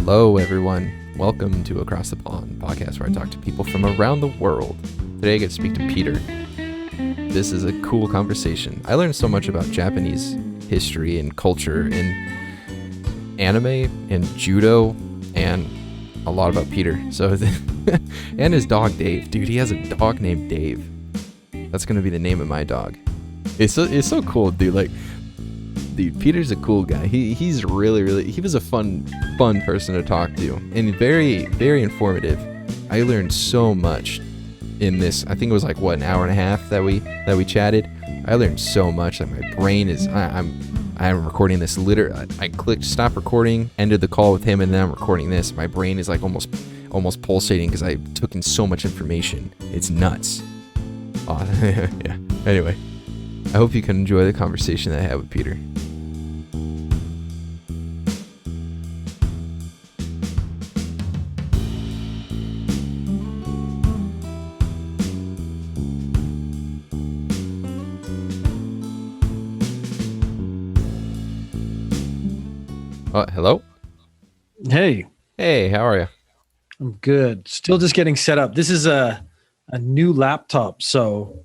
Hello, everyone. Welcome to Across the Pond podcast, where I talk to people from around the world. Today I get to speak to Peter. This is a cool conversation. I learned so much about Japanese history and culture and anime and judo and a lot about Peter. So, and his dog Dave. Dude, he has a dog named Dave. That's going to be the name of my dog. It's so cool, dude. Dude, Peter's a cool guy. He's really he was a fun person to talk to and very, very informative. I learned so much in this. I think it was like an hour and a half that we chatted. I learned so much that my brain is. I'm recording this. I clicked stop recording, ended the call with him, and then I'm recording this. My brain is like almost pulsating because I took in so much information. It's nuts. Oh, yeah. Anyway, I hope you can enjoy the conversation that I had with Peter. Hello? Hey, how are you? I'm good. Still just getting set up. This is a new laptop, so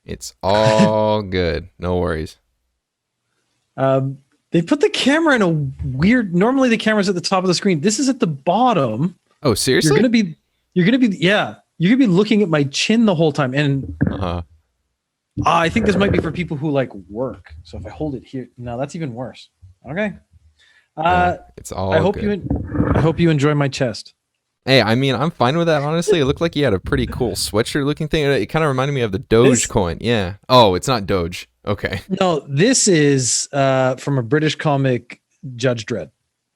It's all good. No worries. they put the camera in a weird. Normally, the camera's at the top of the screen. This is at the bottom. Oh, seriously? You're gonna be looking at my chin the whole time. And I think this might be for people who like work. So if I hold it here, no, that's even worse. Okay. It's all. I hope good. I hope you enjoy my chest. Hey, I mean, I'm fine with that. Honestly, it looked like you had a pretty cool sweatshirt looking thing. It kind of reminded me of the Doge coin. Yeah. Oh, it's not Doge. Okay. No, this is from a British comic, Judge Dredd.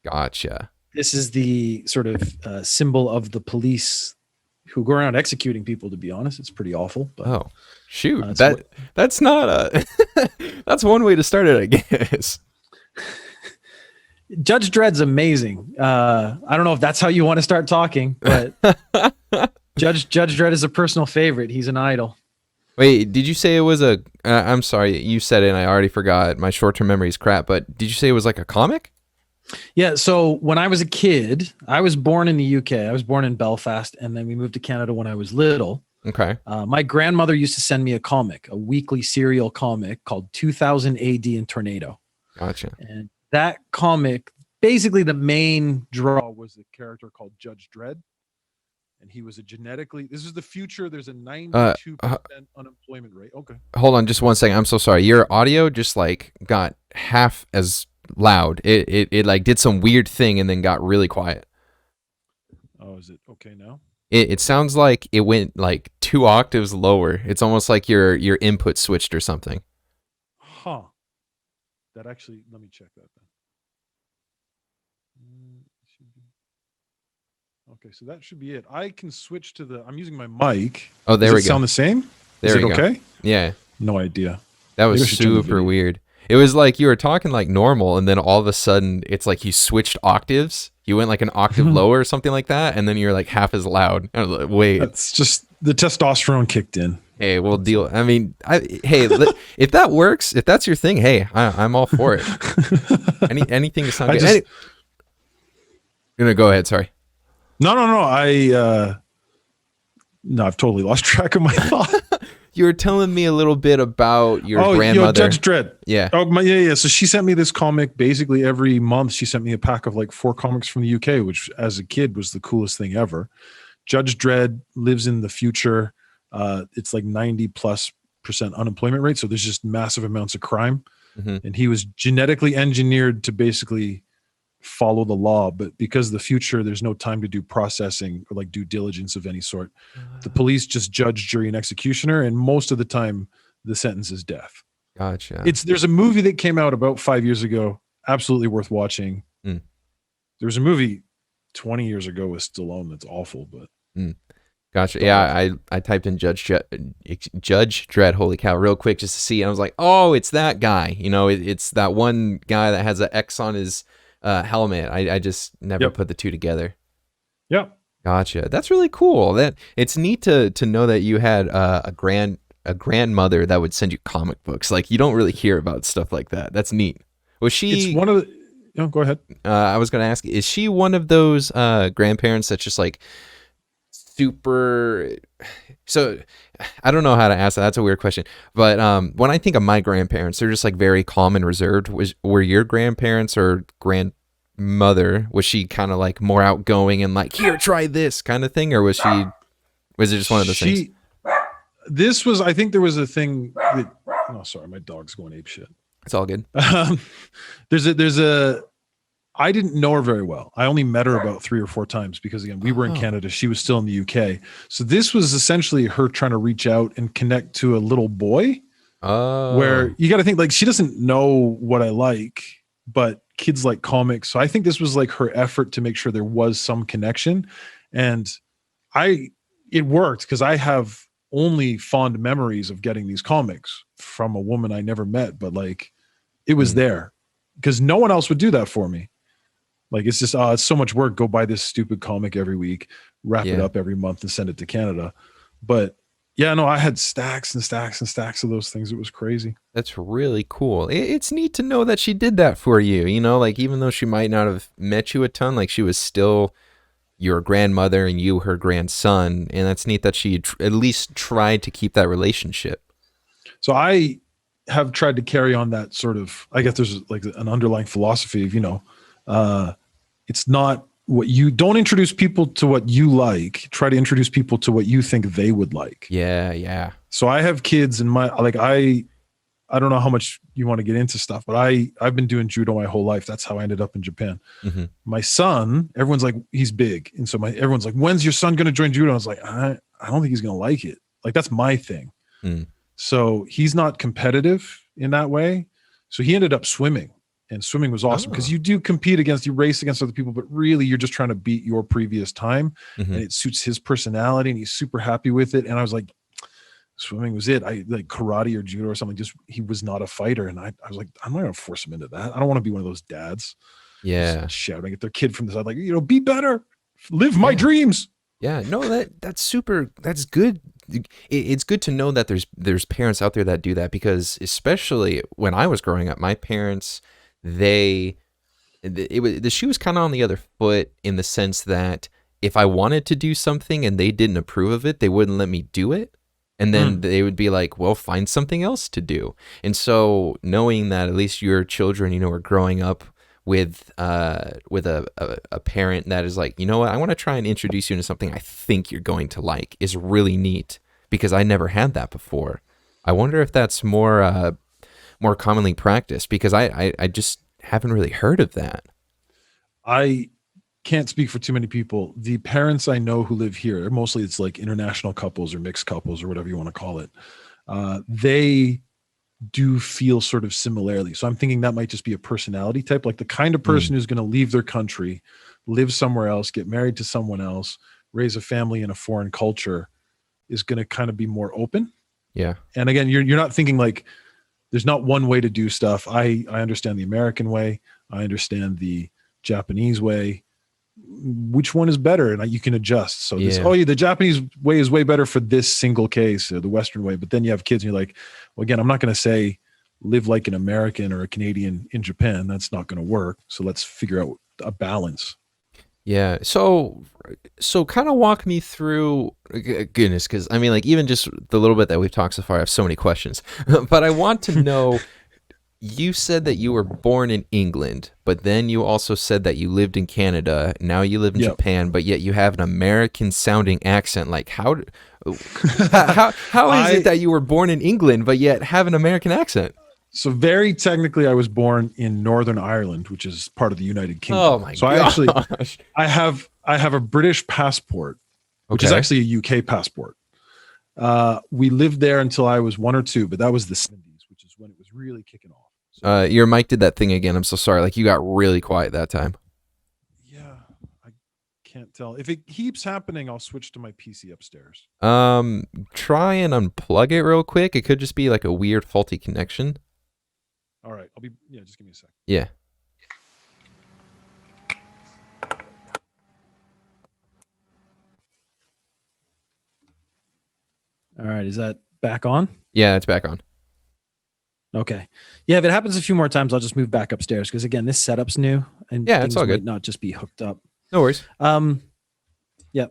Gotcha. This is the sort of symbol of the police who go around executing people. To be honest, it's pretty awful. But, Oh, shoot. That's not a. That's one way to start it, I guess. Judge Dredd's amazing. I don't know if that's how you want to start talking, but Judge Dredd is a personal favorite. He's an idol. Wait, did you say it was a? I'm sorry, you said it, and I already forgot. My short-term memory is crap. But did you say it was like a comic? Yeah. So when I was a kid, I was born in the UK. I was born in Belfast, and then we moved to Canada when I was little. Okay. My grandmother used to send me a weekly serial comic called 2000 AD in Tornado. Gotcha. And that comic, basically the main draw was the character called Judge Dredd. And he was this is the future. There's a 92% unemployment rate. Okay. Hold on just 1 second. I'm so sorry. Your audio just like got half as loud. It like did some weird thing and then got really quiet. Oh, is it okay now? It sounds like it went like 2 octaves lower. It's almost like your input switched or something. Huh. That actually, let me check that then. Okay, so that should be it. I can switch to I'm using my mic. Oh, there we go. Does it sound the same? There Is we it go. okay? Yeah. No idea. That was Maybe I should turn the super video. weird. It was like you were talking like normal, and then all of a sudden it's like you switched octaves. You went like an octave lower or something like that, and then you're like half as loud. I was like, wait. That's just the testosterone kicked in. Hey, we'll deal. I mean, if that works, if that's your thing, hey, I'm all for it. Anything to sound good. You're gonna go ahead. Sorry. No. I've totally lost track of my thought. You were telling me a little bit about your grandmother. Judge Dredd. Yeah. Oh, yeah. So she sent me this comic basically every month. She sent me a pack of like 4 comics from the UK, which as a kid was the coolest thing ever. Judge Dredd lives in the future. It's like 90+% unemployment rate. So there's just massive amounts of crime. Mm-hmm. And he was genetically engineered to basically follow the law, but because of the future, there's no time to do processing or like due diligence of any sort. The police just judge, jury, and executioner, and most of the time the sentence is death. Gotcha. There's a movie that came out about 5 years ago, absolutely worth watching. There was a movie 20 years ago with Stallone that's awful, but Gotcha. Yeah, I typed in Judge Dredd, holy cow, real quick just to see, and I was like, oh, it's that guy. You know, it's that one guy that has an X on his helmet. I just never put the two together. Yeah. Gotcha. That's really cool. That it's neat to know that you had a grandmother that would send you comic books. Like, you don't really hear about stuff like that. That's neat. Was she? It's one of the Go ahead. I was going to ask, is she one of those grandparents that's just like super? So I don't know how to ask that. That's a weird question. But when I think of my grandparents, they're just like very calm and reserved. Were your grandparents or grandmother, was she kind of like more outgoing and like, here, try this kind of thing? Or was it just one of those things? This was, I think there was a thing that, oh, sorry, my dog's going ape shit. It's all good. There's a, I didn't know her very well. I only met her about 3 or 4 times because again, we were in Canada. She was still in the UK. So this was essentially her trying to reach out and connect to a little boy. Where you got to think like, she doesn't know what I like, but kids like comics. So I think this was like her effort to make sure there was some connection. And it worked because I have only fond memories of getting these comics from a woman I never met, but like it was there because no one else would do that for me. Like, it's just, it's so much work. Go buy this stupid comic every week, wrap it up every month and send it to Canada. But yeah, no, I had stacks and stacks and stacks of those things. It was crazy. That's really cool. It's neat to know that she did that for you. You know, like even though she might not have met you a ton, like she was still your grandmother and you her grandson. And that's neat that she at least tried to keep that relationship. So I have tried to carry on that sort of, I guess there's like an underlying philosophy of, it's not what you don't introduce people to what you like. Try to introduce people to what you think they would like. Yeah, yeah. So I have kids in my, like, I don't know how much you want to get into stuff, but I've been doing judo my whole life. That's how I ended up in Japan. Mm-hmm. My son, everyone's like, he's big. And so everyone's like, when's your son going to join judo? I was like, I don't think he's going to like it. Like, that's my thing. Mm. So he's not competitive in that way. So he ended up swimming. And swimming was awesome because you race against other people, but really you're just trying to beat your previous time. Mm-hmm. And it suits his personality and he's super happy with it. And I was like, swimming was it. I like karate or judo or something. Just, he was not a fighter. And I was like, I'm not going to force him into that. I don't want to be one of those dads. Yeah. Shouting at their kid from the side, like, be better, live my dreams. Yeah, no, that's super. That's good. It's good to know that there's parents out there that do that because especially when I was growing up, my parents, the shoe was kind of on the other foot in the sense that if I wanted to do something and they didn't approve of it, they wouldn't let me do it. And then they would be like, well, find something else to do. And so knowing that at least your children, are growing up with a parent that is like, you know what, I want to try and introduce you to something I think you're going to like is really neat because I never had that before. I wonder if that's more commonly practiced because I just haven't really heard of that. I can't speak for too many people. The parents I know who live here, mostly it's like international couples or mixed couples or whatever you want to call it. They do feel sort of similarly. So I'm thinking that might just be a personality type, like the kind of person who's going to leave their country, live somewhere else, get married to someone else, raise a family in a foreign culture is going to kind of be more open. Yeah. And again, you're not thinking like there's not one way to do stuff. I understand the American way. I understand the Japanese way. Which one is better? And you can adjust. So the Japanese way is way better for this single case, or the Western way. But then you have kids and you're like, well, again, I'm not going to say live like an American or a Canadian in Japan. That's not going to work. So let's figure out a balance. Yeah. So kind of walk me through, goodness, because I mean, like even just the little bit that we've talked so far, I have so many questions, but I want to know, you said that you were born in England, but then you also said that you lived in Canada. Now you live in Japan, but yet you have an American sounding accent. Like how is it that you were born in England, but yet have an American accent? So very technically, I was born in Northern Ireland, which is part of the United Kingdom. Oh my gosh. I have a British passport, which is actually a UK passport. We lived there until I was 1 or 2, but that was the 70s, which is when it was really kicking off. So, your mic did that thing again. I'm so sorry. Like you got really quiet that time. Yeah, I can't tell. If it keeps happening, I'll switch to my PC upstairs. Try and unplug it real quick. It could just be like a weird faulty connection. All right, just give me a sec. Yeah. All right, is that back on? Yeah, it's back on. Okay. Yeah, if it happens a few more times, I'll just move back upstairs because again, this setup's new and Yeah, it's things all might good. not just be hooked up. No worries. Yeah.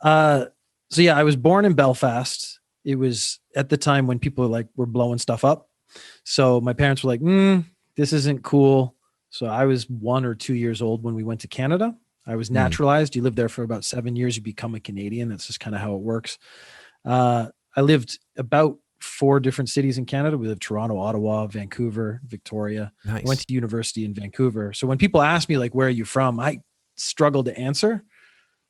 So yeah, I was born in Belfast. It was at the time when people were blowing stuff up. So my parents were like, this isn't cool. So I was 1 or 2 years old when we went to Canada. I was naturalized. You live there for about 7 years, you become a Canadian. That's just kind of how it works. I lived about 4 different cities in Canada. We lived Toronto, Ottawa, Vancouver, Victoria. Nice. I went to university in Vancouver. So when people ask me where are you from, I struggle to answer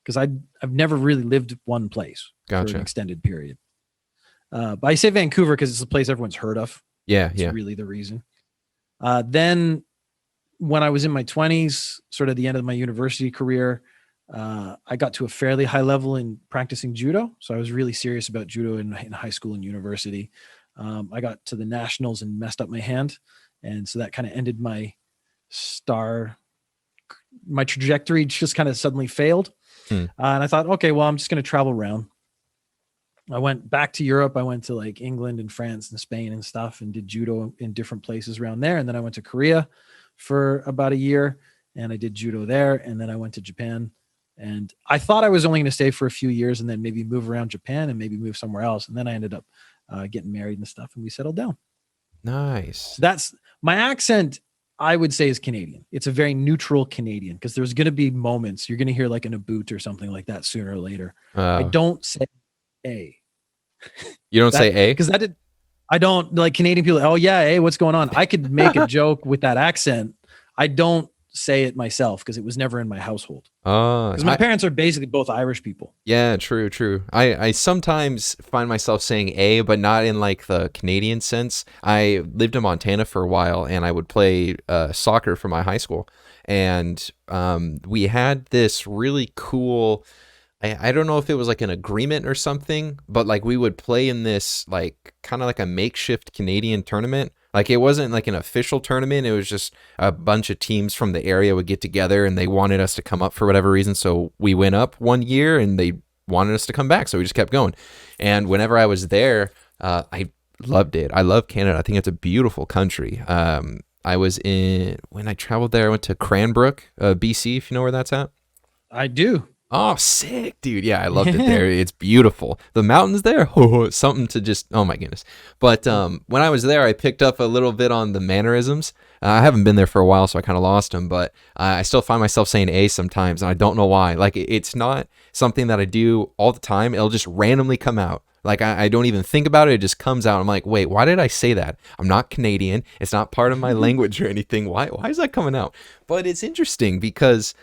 because I've never really lived one place for an extended period. But I say Vancouver because it's a place everyone's heard of. Yeah, it's really the reason. Then when I was in my 20s, sort of the end of my university career, I got to a fairly high level in practicing judo. So I was really serious about judo in high school and university. I got to the nationals and messed up my hand. And so that kind of ended my trajectory just kind of suddenly failed. And I thought, okay, well, I'm just going to travel around. I went back to Europe. I went to England and France and Spain and stuff and did judo in different places around there. And then I went to Korea for about a year and I did judo there. And then I went to Japan and I thought I was only going to stay for a few years and then maybe move around Japan and maybe move somewhere else. And then I ended up getting married and stuff and we settled down. Nice. So that's my accent. I would say is Canadian. It's a very neutral Canadian because there's going to be moments you're going to hear an aboot or something like that sooner or later. I don't say A. You don't say A? Because I don't Canadian people. Oh yeah, hey, what's going on? I could make a joke with that accent. I don't say it myself because it was never in my household. Because my parents are basically both Irish people. Yeah, true. I sometimes find myself saying A, but not in the Canadian sense. I lived in Montana for a while and I would play soccer for my high school. And we had this really cool, I don't know if it was an agreement or something, but we would play in this kind of a makeshift Canadian tournament. It wasn't an official tournament. It was just a bunch of teams from the area would get together and they wanted us to come up for whatever reason. So we went up one year and they wanted us to come back. So we just kept going. And whenever I was there, I loved it. I love Canada. I think it's a beautiful country. When I traveled there, I went to Cranbrook, BC, if you know where that's at. I do. Oh, sick, dude. Yeah, I loved it there. It's beautiful. The mountains there, something to just, oh my goodness. But when I was there, I picked up a little bit on the mannerisms. I haven't been there for a while, so I kind of lost them, but I still find myself saying A sometimes, and I don't know why. It's not something that I do all the time. It'll just randomly come out. I don't even think about it. It just comes out. I'm like, wait, why did I say that? I'm not Canadian. It's not part of my language or anything. Why is that coming out? But it's interesting because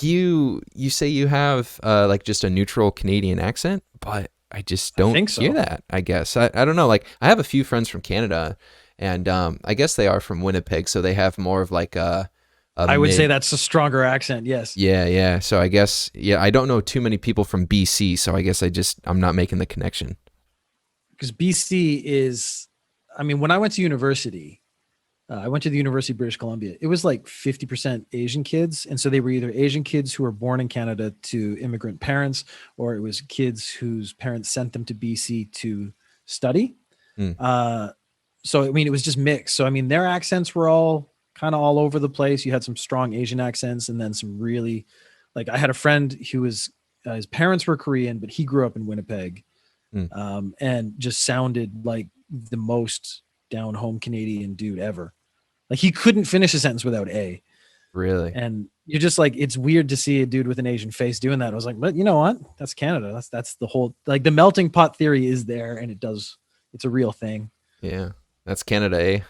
you say you have just a neutral Canadian accent, but I just don't hear that, I guess. I don't know. I have a few friends from Canada and I guess they are from Winnipeg, so they have more of I would say that's a stronger accent, yes. Yeah. So I guess, I don't know too many people from BC, so I guess I'm not making the connection. Because BC is, when I went to university, I went to the University of British Columbia. It was 50% Asian kids. And so they were either Asian kids who were born in Canada to immigrant parents, or it was kids whose parents sent them to BC to study. So, it was just mixed. So, their accents were all kind of all over the place. You had some strong Asian accents and then some really, I had a friend who was, his parents were Korean, but he grew up in Winnipeg and just sounded like the most down home Canadian dude ever. He couldn't finish a sentence without A. Really? And you're just it's weird to see a dude with an Asian face doing that. I was like, but you know what? That's Canada. That's the whole, the melting pot theory is there and it's a real thing. Yeah. That's Canada, eh?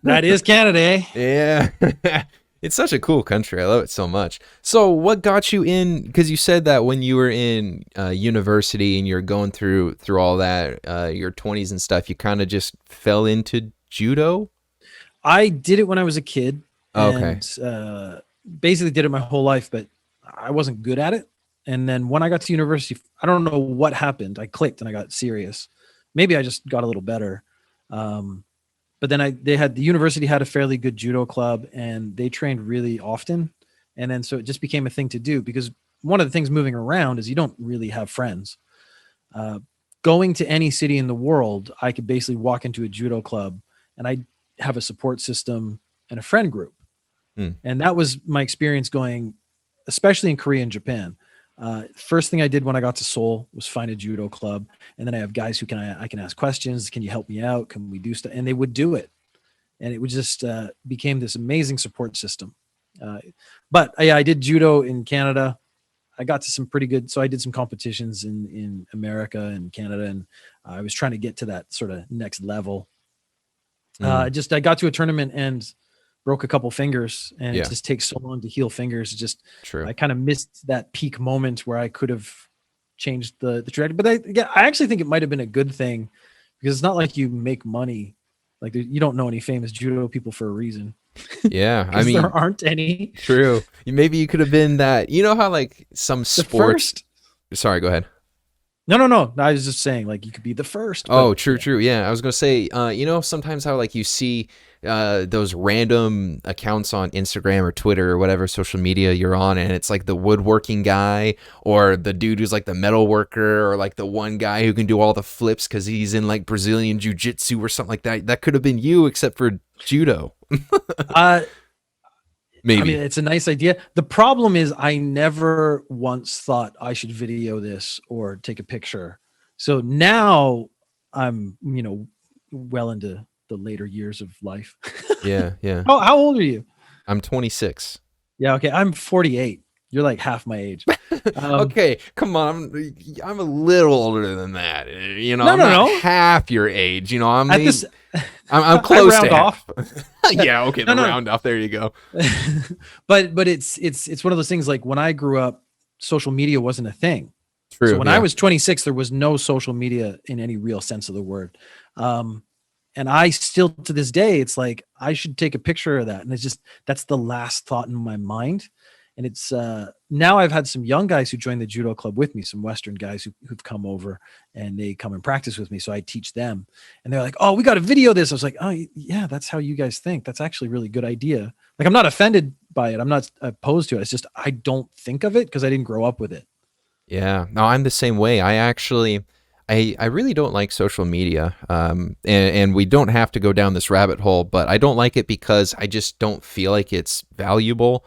That is Canada, eh? Yeah. It's such a cool country. I love it so much. So what got you in? Because you said that when you were in university and you're going through all that, your 20s and stuff, you kind of just fell into judo? I did it when I was a kid. Okay. And basically did it my whole life, but I wasn't good at it. And then when I got to university, I don't know what happened. I clicked and I got serious. Maybe I just got a little better. But then the university had a fairly good judo club and they trained really often. And then, so it just became a thing to do because one of the things moving around is you don't really have friends. going to any city in the world, I could basically walk into a judo club and I have a support system and a friend group. And that was my experience going, especially in Korea and Japan. First thing I did when I got to Seoul was find a judo club. And then I have guys who I can ask questions. Can you help me out? Can we do stuff? And they would do it. And it would just became this amazing support system. But I did judo in Canada. I got to some pretty good. So I did some competitions in America and Canada. And I was trying to get to that sort of next level. I got to a tournament and broke a couple fingers, and it just takes so long to heal fingers. It just, True. I kind of missed that peak moment where I could have changed the trajectory. But I actually think it might have been a good thing, because it's not like you make money. Like, you don't know any famous judo people for a reason. Yeah. I mean, there aren't any. True. Maybe you could have been that, you know how like some sports. Sorry, go ahead. No. I was just saying, like, you could be the first. Oh, true. Yeah. I was going to say, you know, sometimes how like you see those random accounts on Instagram or Twitter or whatever social media you're on, and it's like the woodworking guy or the dude who's like the metal worker, or like the one guy who can do all the flips because he's in like Brazilian jiu-jitsu or something like that. That could have been you, except for judo. Maybe. I mean, it's a nice idea. The problem is I never once thought I should video this or take a picture. So now I'm, well into the later years of life. Yeah. How old are you? I'm 26. Yeah. Okay. I'm 48. You're like half my age. Okay, come on. I'm a little older than that. I'm No. not half your age. I'm I'm I close round to off. half. Yeah, okay, the round off. There you go. but it's one of those things, like when I grew up, social media wasn't a thing. True. So when I was 26, there was no social media in any real sense of the word. And I still, to this day, it's like, I should take a picture of that. And it's just, that's the last thought in my mind. And it's now I've had some young guys who join the judo club with me, some Western guys who've come over and they come and practice with me. So I teach them, and they're like, "Oh, we got to video this." I was like, "Oh yeah, that's how you guys think. That's actually a really good idea." Like, I'm not offended by it. I'm not opposed to it. It's just, I don't think of it because I didn't grow up with it. Yeah, no, I'm the same way. I really don't like social media, and we don't have to go down this rabbit hole, but I don't like it because I just don't feel like it's valuable.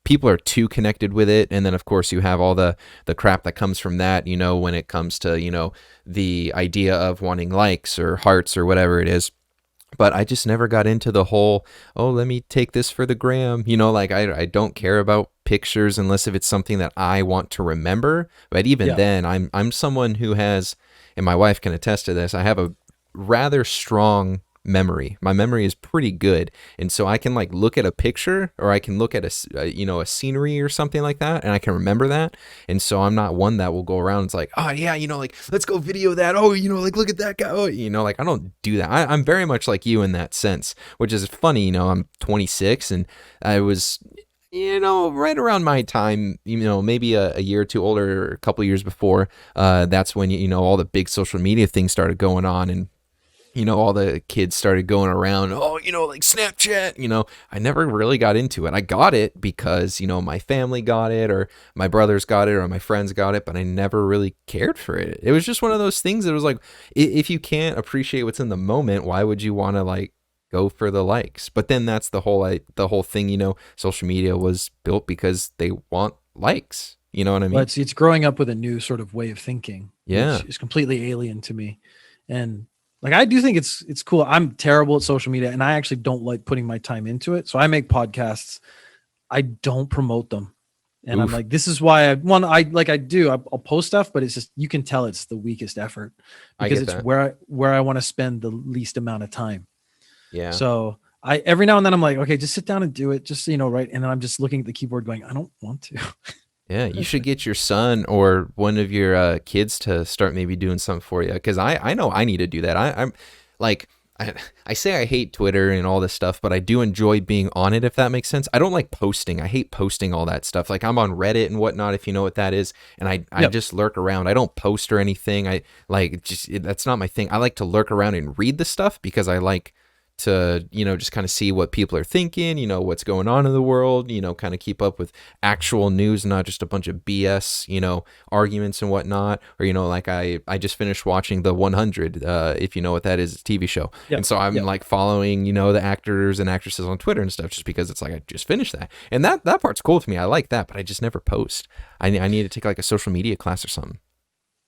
People are too connected with it, and then of course you have all the crap that comes from that, when it comes to the idea of wanting likes or hearts or whatever it is. But I just never got into the whole, oh, let me take this for the gram. Like I don't care about pictures unless if it's something that I want to remember. But even then, I'm someone who has, and my wife can attest to this, I have a rather strong memory. My memory is pretty good, and so I can like look at a picture, or I can look at a scenery or something like that, and I can remember that. And so I'm not one that will go around. It's like, oh yeah, like, let's go video that. Oh, like, look at that guy. Oh, like, I don't do that. I'm very much like you in that sense, which is funny. I'm 26, and I was, right around my time, maybe a year or two older, or a couple of years before. That's when all the big social media things started going on, and all the kids started going around, like Snapchat, I never really got into it. I got it because, my family got it, or my brothers got it, or my friends got it, but I never really cared for it. It was just one of those things that was like, if you can't appreciate what's in the moment, why would you want to like go for the likes? But then that's the whole thing, social media was built because they want likes. You know what I mean? Well, it's growing up with a new sort of way of thinking. Yeah. Which is completely alien to me. And like, I do think it's cool. I'm terrible at social media, and I actually don't like putting my time into it. So I make podcasts. I don't promote them. And I'm like, this is why I'll post stuff, but it's just, you can tell it's the weakest effort because it's where I want to spend the least amount of time. Yeah. So every now and then I'm like, okay, just sit down and do it. Just, right. And then I'm just looking at the keyboard going, I don't want to. Yeah, you should get your son or one of your kids to start maybe doing something for you, because I know I need to do that. I'm like, I say I hate Twitter and all this stuff, but I do enjoy being on it, if that makes sense. I don't like posting. I hate posting all that stuff. Like, I'm on Reddit and whatnot, if you know what that is, and I just lurk around. I don't post or anything. That's not my thing. I like to lurk around and read the stuff because I like to, just kind of see what people are thinking, what's going on in the world, kind of keep up with actual news, not just a bunch of BS, arguments and whatnot. Or, like I just finished watching The 100, if you know what that is, it's a TV show. Yep. And so I'm like following, the actors and actresses on Twitter and stuff, just because it's like, I just finished that. And that part's cool to me. I like that, but I just never post. I need to take like a social media class or something.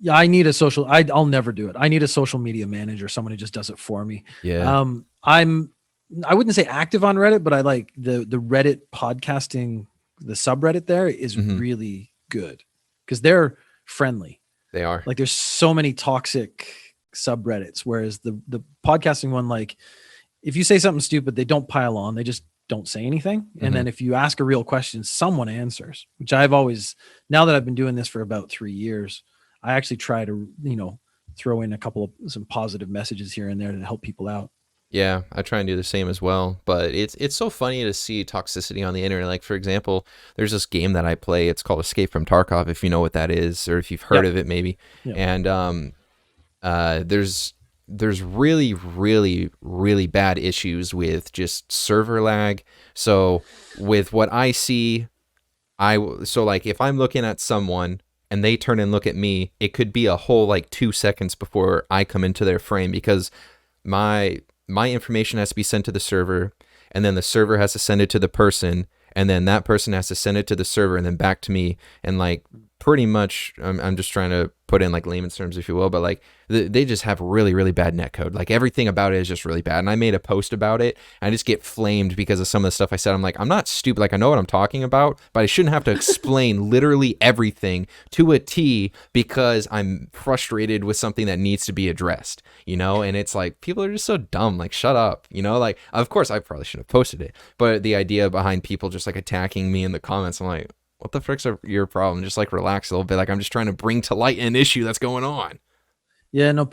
Yeah, I need a social. I'll never do it. I need a social media manager, someone who just does it for me. Yeah. I wouldn't say active on Reddit, but I like the Reddit podcasting. The subreddit there is really good because they're friendly. They are. Like, there's so many toxic subreddits, whereas the podcasting one, like, if you say something stupid, they don't pile on. They just don't say anything. And then if you ask a real question, someone answers, which I've always, now that I've been doing this for about 3 years, I actually try to, throw in some positive messages here and there to help people out. Yeah, I try and do the same as well. But it's so funny to see toxicity on the internet. Like, for example, there's this game that I play. It's called Escape from Tarkov, if you know what that is, or if you've heard of it, maybe. And there's really, really, really bad issues with just server lag. So with what I see, so like if I'm looking at someone and they turn and look at me, it could be a whole like 2 seconds before I come into their frame, because my information has to be sent to the server, and then the server has to send it to the person, and then that person has to send it to the server and then back to me. And like, pretty much, I'm just trying to put in like layman's terms, if you will, but like they just have really, really bad netcode. Like, everything about it is just really bad. And I made a post about it. I just get flamed because of some of the stuff I said. I'm like, I'm not stupid. Like, I know what I'm talking about, but I shouldn't have to explain literally everything to a T because I'm frustrated with something that needs to be addressed, And it's like, people are just so dumb. Like, shut up, Like, of course, I probably shouldn't have posted it, but the idea behind people just like attacking me in the comments, I'm like, what the frick's your problem? Just like relax a little bit. Like, I'm just trying to bring to light an issue that's going on. Yeah, no,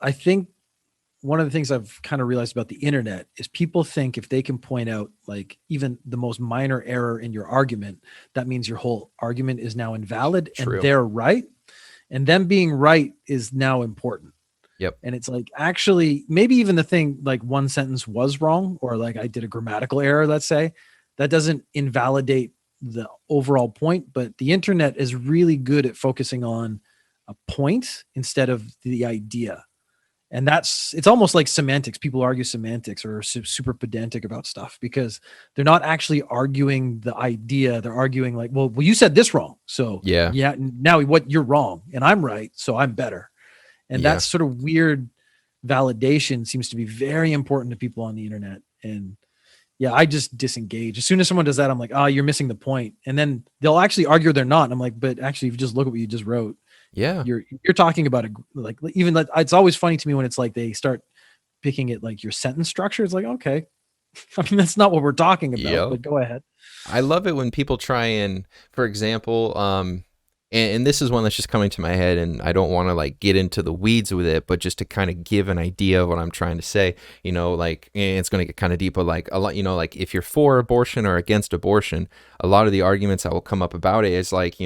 I think one of the things I've kind of realized about the internet is people think if they can point out like even the most minor error in your argument, that means your whole argument is now invalid. True. And they're right. And them being right is now important. Yep. And it's like, actually, maybe even the thing, like one sentence was wrong, or like I did a grammatical error, let's say, that doesn't invalidate the overall point. But the internet is really good at focusing on a point instead of the idea. And it's almost like semantics. People argue semantics or are super pedantic about stuff because they're not actually arguing the idea. They're arguing like, well, you said this wrong. So yeah, now you're wrong and I'm right. So I'm better. And that sort of weird validation seems to be very important to people on the internet. And yeah, I just disengage. As soon as someone does that, I'm like, oh, you're missing the point. And then they'll actually argue they're not. And I'm like, but actually, if you just look at what you just wrote, you're talking about it. Like, even like, it's always funny to me when it's like they start picking at like your sentence structure. It's like, okay, I mean, that's not what we're talking about, but go ahead. I love it when people try and, for example, and this is one that's just coming to my head, and I don't want to like get into the weeds with it, but just to kind of give an idea of what I'm trying to say, like, and it's going to get kind of deep, but like a lot, like if you're for abortion or against abortion, a lot of the arguments that will come up about it is like,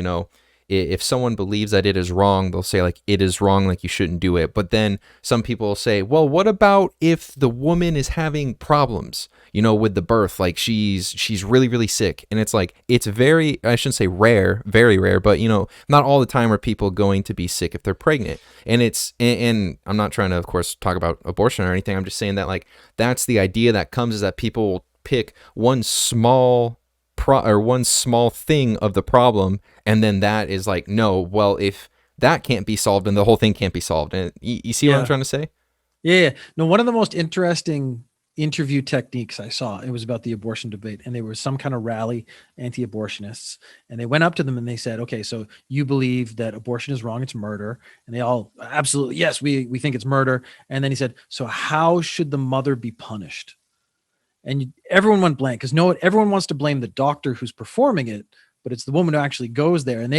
if someone believes that it is wrong, they'll say like, it is wrong, like you shouldn't do it. But then some people will say, well, what about if the woman is having problems, with the birth, like she's really, really sick. And it's like, it's very, I shouldn't say rare, very rare, but not all the time are people going to be sick if they're pregnant. And and I'm not trying to, of course, talk about abortion or anything. I'm just saying that like, that's the idea that comes, is that people will pick one small thing of the problem, and then that is like, no, well, if that can't be solved, then the whole thing can't be solved. And you see what I'm trying to say? Yeah. No, one of the most interesting interview techniques I saw, it was about the abortion debate, and there was some kind of rally, anti-abortionists, and they went up to them and they said, okay, so you believe that abortion is wrong, it's murder. And they all, absolutely, yes, we think it's murder. And then he said, so how should the mother be punished? And everyone went blank because everyone wants to blame the doctor who's performing it, but it's the woman who actually goes there. And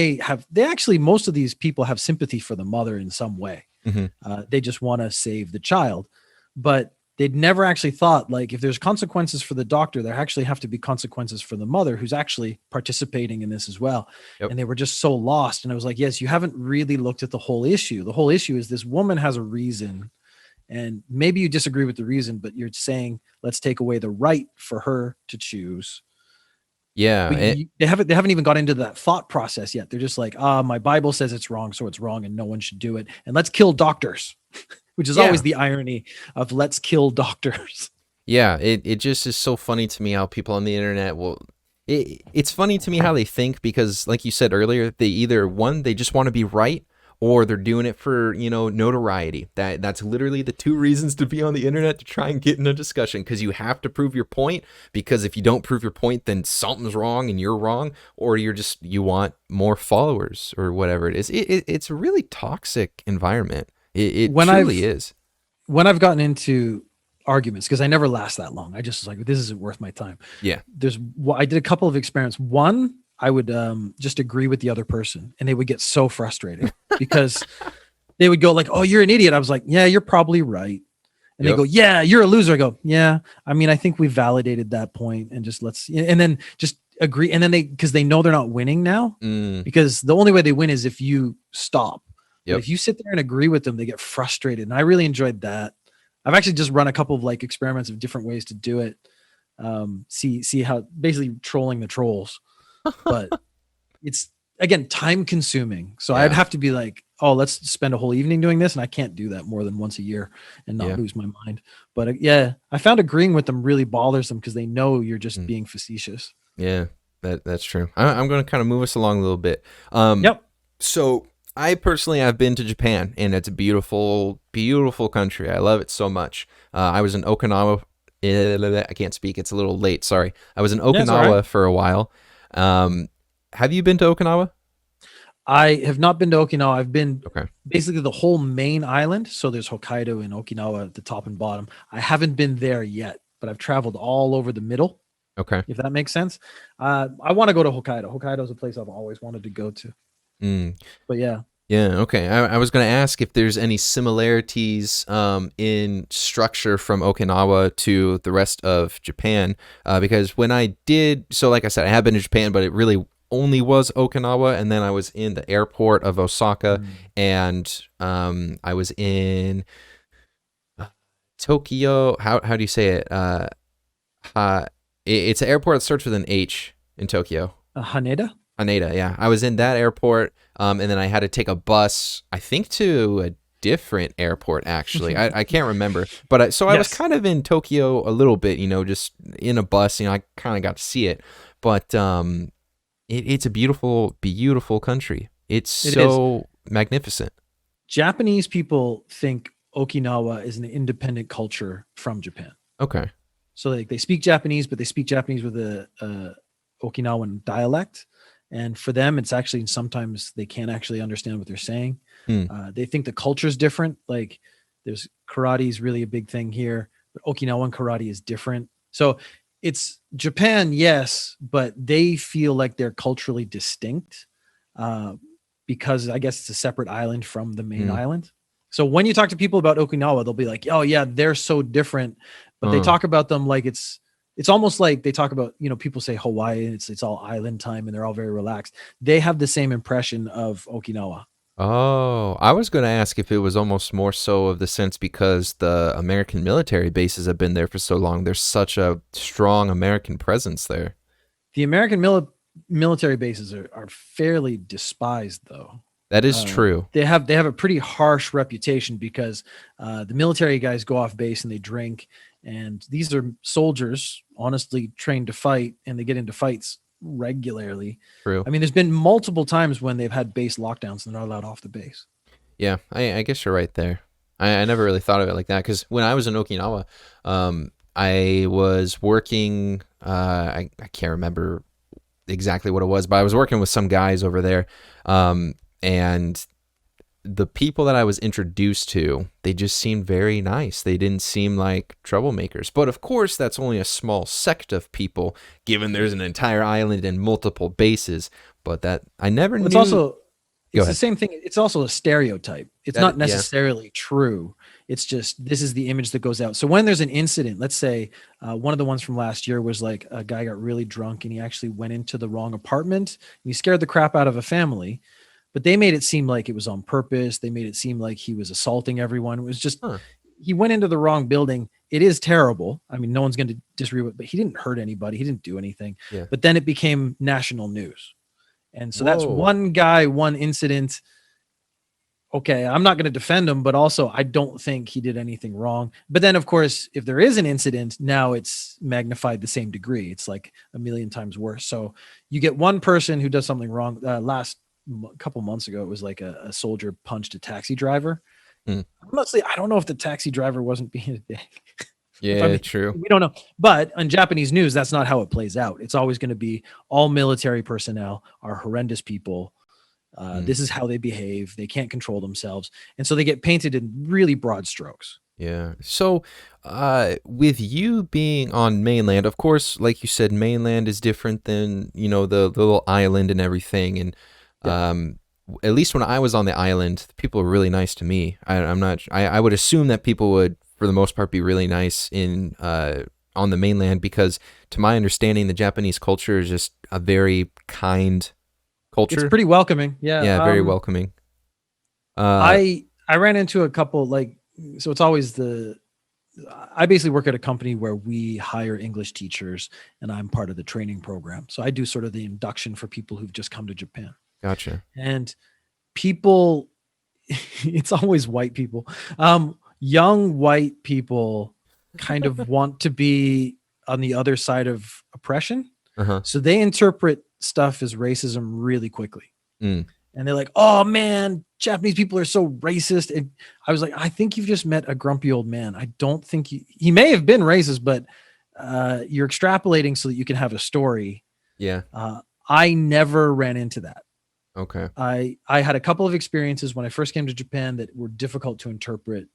most of these people have sympathy for the mother in some way. Mm-hmm. They just want to save the child, but they'd never actually thought, like, if there's consequences for the doctor, there actually have to be consequences for the mother who's actually participating in this as well. Yep. And they were just so lost. And I was like, yes, you haven't really looked at the whole issue. The whole issue is this woman has a reason, And maybe you disagree with the reason, but you're saying, let's take away the right for her to choose. Yeah. But they haven't even got into that thought process yet. They're just like, my Bible says it's wrong, so it's wrong and no one should do it. And let's kill doctors, which is always the irony of let's kill doctors. Yeah, it just is so funny to me how people on the internet it's funny to me how they think, because like you said earlier, they either they just want to be right, or they're doing it for, notoriety. That's literally the two reasons to be on the internet, to try and get in a discussion, because you have to prove your point, because if you don't prove your point, then something's wrong and you're wrong, or you want more followers or whatever it is. It's a really toxic environment. It truly is. When I've gotten into arguments, because I never last that long, I just was like, this isn't worth my time. Yeah. I did a couple of experiments. One, I would just agree with the other person, and they would get so frustrated because they would go like, oh, you're an idiot. I was like, yeah, you're probably right. And they go, yeah, you're a loser. I go, yeah, I mean, I think we validated that point, and and then just agree. And then because they know they're not winning now, because the only way they win is if you stop. But if you sit there and agree with them, they get frustrated. And I really enjoyed that. I've actually just run a couple of like experiments of different ways to do it. See how, basically trolling the trolls, but it's, again, time consuming. So I'd have to be like, oh, let's spend a whole evening doing this. And I can't do that more than once a year and not lose my mind. But I found agreeing with them really bothers them, because they know you're just being facetious. Yeah, that's true. I'm going to kind of move us along a little bit. So I personally have been to Japan, and it's a beautiful, beautiful country. I love it so much. I was in Okinawa. I can't speak. It's a little late. Sorry. I was in Okinawa for a while. Have you been to Okinawa? I have not been to Okinawa. I've been basically the whole main island. So there's Hokkaido and Okinawa at the top and bottom. I haven't been there yet, but I've traveled all over the middle. Okay. If that makes sense. I want to go to Hokkaido. Hokkaido is a place I've always wanted to go to. But yeah. Yeah, okay. I was going to ask if there's any similarities in structure from Okinawa to the rest of Japan, because when I did, so like I said, I have been to Japan, but it really only was Okinawa, and then I was in the airport of Osaka, and I was in Tokyo. How do you say it? It's an airport that starts with an H in Tokyo. Haneda? Haneda, yeah. I was in that airport, and then I had to take a bus, I think, to a different airport, actually. I can't remember. But I was kind of in Tokyo a little bit, just in a bus. I kind of got to see it. But it's a beautiful, beautiful country. It's so magnificent. Japanese people think Okinawa is an independent culture from Japan. Okay. So they speak Japanese, but they speak Japanese with a Okinawan dialect. And for them, it's actually, sometimes they can't actually understand what they're saying. They think the culture is different. Like there's karate is really a big thing here, but Okinawan karate is different. So it's Japan, yes, but they feel like they're culturally distinct because I guess it's a separate island from the main island. So when you talk to people about Okinawa, they'll be like, oh yeah, they're so different. But they talk about them like it's almost like they talk about, people say Hawaii, and it's all island time and they're all very relaxed. They have the same impression of Okinawa. Oh, I was going to ask if it was almost more so of the sense because the American military bases have been there for so long. There's such a strong American presence there. The American military bases are fairly despised, though. That is true. They have a pretty harsh reputation because the military guys go off base and they drink. And these are soldiers, honestly, trained to fight, and they get into fights regularly. True. I mean, there's been multiple times when they've had base lockdowns and they're not allowed off the base. Yeah, I guess you're right there. I never really thought of it like that, because when I was in Okinawa, I was working, I can't remember exactly what it was, but I was working with some guys over there, and the people that I was introduced to, they just seemed very nice. They didn't seem like troublemakers. But of course, that's only a small sect of people, given there's an entire island and multiple bases. But that I never knew. It's the same thing. It's also a stereotype. It's not necessarily true. It's just, this is the image that goes out. So when there's an incident, let's say one of the ones from last year was like a guy got really drunk and he actually went into the wrong apartment and he scared the crap out of a family. But they made it seem like it was on purpose. They made it seem like he was assaulting everyone. It was just, he went into the wrong building. It is terrible. I mean, no one's going to disagree with, but he didn't hurt anybody. He didn't do anything. Yeah. But then it became national news. And so that's Whoa. one guy, one incident. Okay, I'm not going to defend him, but also I don't think he did anything wrong. But then, of course, if there is an incident, now it's magnified the same degree. It's like a million times worse. So you get one person who does something wrong. Last couple months ago, it was like a soldier punched a taxi driver. Honestly, I don't know if the taxi driver wasn't being a dick. Yeah, true. We don't know. But on Japanese news, that's not how it plays out. It's always going to be all military personnel are horrendous people. This is how they behave. They can't control themselves. And so they get painted in really broad strokes. Yeah. So with you being on mainland, of course, like you said, mainland is different than, the little island and everything. And at least when I was on the island, people were really nice to me. I would assume that people would, for the most part, be really nice on the mainland, because to my understanding, the Japanese culture is just a very kind culture. It's pretty welcoming. Yeah. Yeah, very welcoming. I ran into a couple, so it's always I basically work at a company where we hire English teachers, and I'm part of the training program. So I do sort of the induction for people who've just come to Japan. Gotcha. And people, it's always white people. Young white people kind of want to be on the other side of oppression. So they interpret stuff as racism really quickly. And they're like, oh man, Japanese people are so racist. And I was like, I think you've just met a grumpy old man. I don't think he may have been racist, but you're extrapolating so that you can have a story. Yeah. I never ran into that. Okay. I had a couple of experiences when I first came to Japan that were difficult to interpret.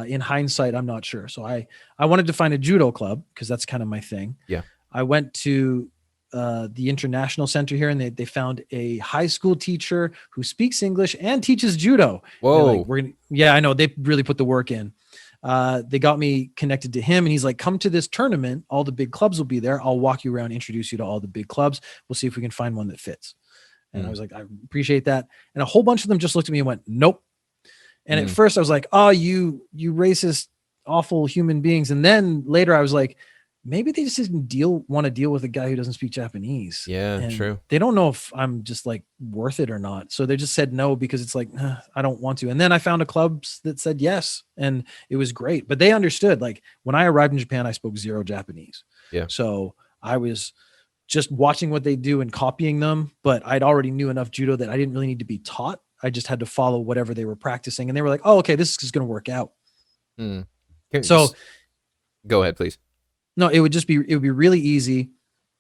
In hindsight, I'm not sure. So I wanted to find a judo club because that's kind of my thing. Yeah. I went to the International Center here, and they found a high school teacher who speaks English and teaches judo. Whoa. Like, I know they really put the work in. They got me connected to him, and he's like, come to this tournament. All the big clubs will be there. I'll walk you around, introduce you to all the big clubs. We'll see if we can find one that fits. And I was like, I appreciate that. And a whole bunch of them just looked at me and went, nope. And at first I was like, oh, you racist, awful human beings. And then later I was like, maybe they just didn't want to deal with a guy who doesn't speak Japanese. Yeah, and true. They don't know if I'm just like worth it or not. So they just said no, because it's like, I don't want to. And then I found a club that said yes, and it was great. But they understood, like when I arrived in Japan, I spoke zero Japanese. Yeah. So I was just watching what they do and copying them, but I'd already knew enough judo that I didn't really need to be taught. I just had to follow whatever they were practicing. And they were like, oh, okay, this is going to work out. So go ahead, please. No, it would be really easy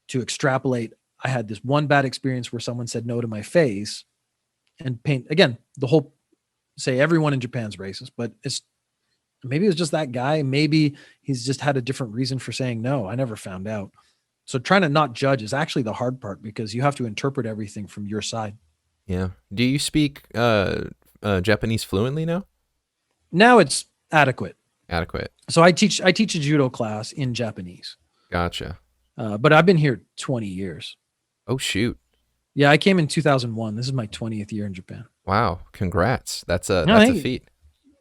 to extrapolate. I had this one bad experience where someone said no to my face, and paint again, say everyone in Japan's racist, but maybe it was just that guy. Maybe he's just had a different reason for saying no. I never found out. So trying to not judge is actually the hard part, because you have to interpret everything from your side. Yeah. Do you speak Japanese fluently now? Now it's adequate. So I teach a judo class in Japanese. Gotcha. But I've been here 20 years. Oh, shoot. Yeah, I came in 2001. This is my 20th year in Japan. Wow. Congrats. That's a feat.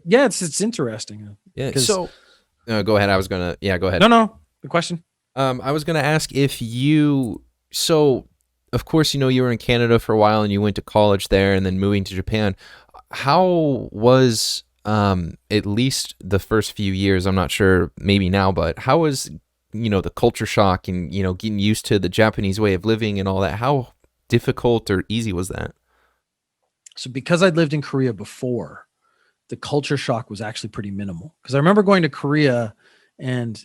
Yeah, it's interesting. Yeah. So go ahead. Go ahead. No. The question. I was going to ask if of course, you were in Canada for a while and you went to college there and then moving to Japan. How was, at least the first few years, I'm not sure maybe now, but how was, the culture shock and, getting used to the Japanese way of living and all that? How difficult or easy was that? So because I'd lived in Korea before, the culture shock was actually pretty minimal. Because I remember going to Korea, and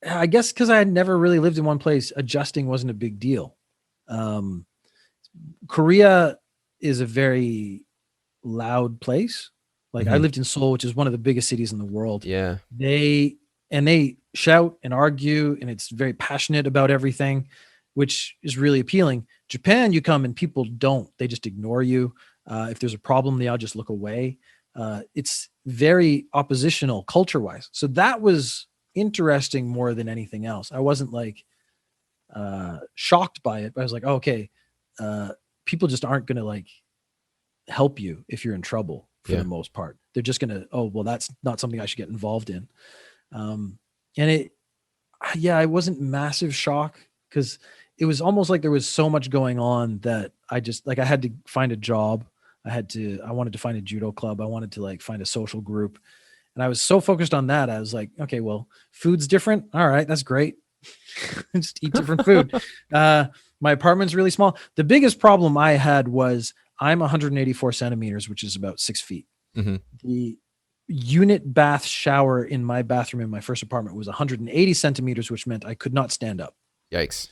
I guess because I had never really lived in one place, adjusting wasn't a big deal. Korea is a very loud place. Like I lived in Seoul, which is one of the biggest cities in the world. Yeah. They shout and argue, and it's very passionate about everything, which is really appealing. Japan, you come and people don't. They just ignore you. If there's a problem, they all just look away. It's very oppositional culture-wise. So that was interesting more than anything else. I wasn't like shocked by it, but I was like, oh, okay, people just aren't going to like help you if you're in trouble. for the most part. They're just gonna, oh well, that's not something I should get involved in. And I wasn't massive shock because it was almost like there was so much going on that I just like I had to find a job. I wanted to find a judo club. I wanted to like find a social group. And I was so focused on that. I was like, okay, well, food's different. All right, that's great. Just eat different food. My apartment's really small. The biggest problem I had was I'm 184 centimeters, which is about 6 feet. Mm-hmm. The unit bath shower in my bathroom in my first apartment was 180 centimeters, which meant I could not stand up. Yikes.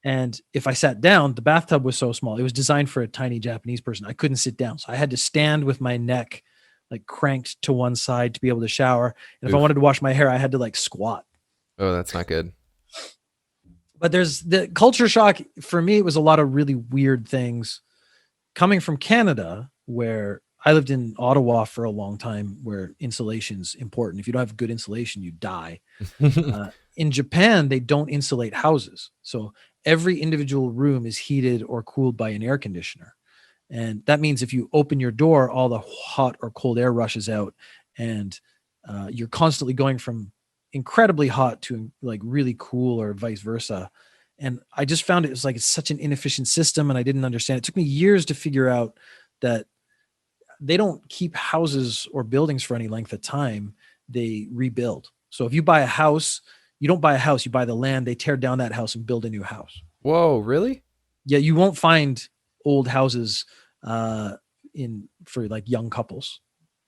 And if I sat down, the bathtub was so small. It was designed for a tiny Japanese person. I couldn't sit down. So I had to stand with my neck like cranked to one side to be able to shower. And if I wanted to wash my hair, I had to like squat. Oh, that's not good. But there's the culture shock. For me, it was a lot of really weird things coming from Canada, where I lived in Ottawa for a long time, where insulation's important. If you don't have good insulation, you die. In Japan, they don't insulate houses. So every individual room is heated or cooled by an air conditioner. And that means if you open your door, all the hot or cold air rushes out, and you're constantly going from incredibly hot to like really cool or vice versa. And I just found it was like, it's such an inefficient system. And I didn't understand. It took me years to figure out that they don't keep houses or buildings for any length of time. They rebuild. So if you buy a house, you don't buy a house, you buy the land, they tear down that house and build a new house. Whoa, really? Yeah. You won't find old houses for like young couples.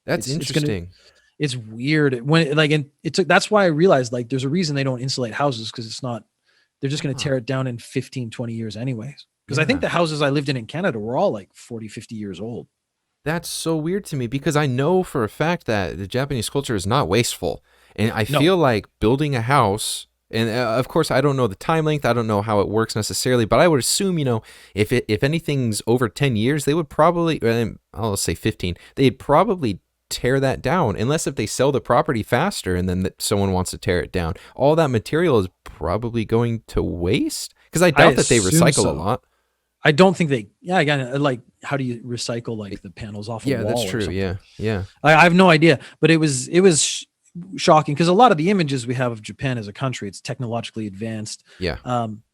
That's interesting. It's weird that's why I realized like there's a reason they don't insulate houses, because they're just going to tear it down in 15, 20 years anyways. Because I think the houses I lived in Canada were all like 40, 50 years old. That's so weird to me, because I know for a fact that the Japanese culture is not wasteful. And I feel like building a house, and of course, I don't know the time length. I don't know how it works necessarily, but I would assume, if anything's over 10 years, they would probably, I'll say 15, they'd probably tear that down, unless if they sell the property faster and then someone wants to tear it down. All that material is probably going to waste, because I doubt that they recycle a lot. I don't think again, like, how do you recycle like the panels off a wall? Yeah, that's true. Yeah. I have no idea, but it was shocking, because a lot of the images we have of Japan as a country, it's technologically advanced. Yeah.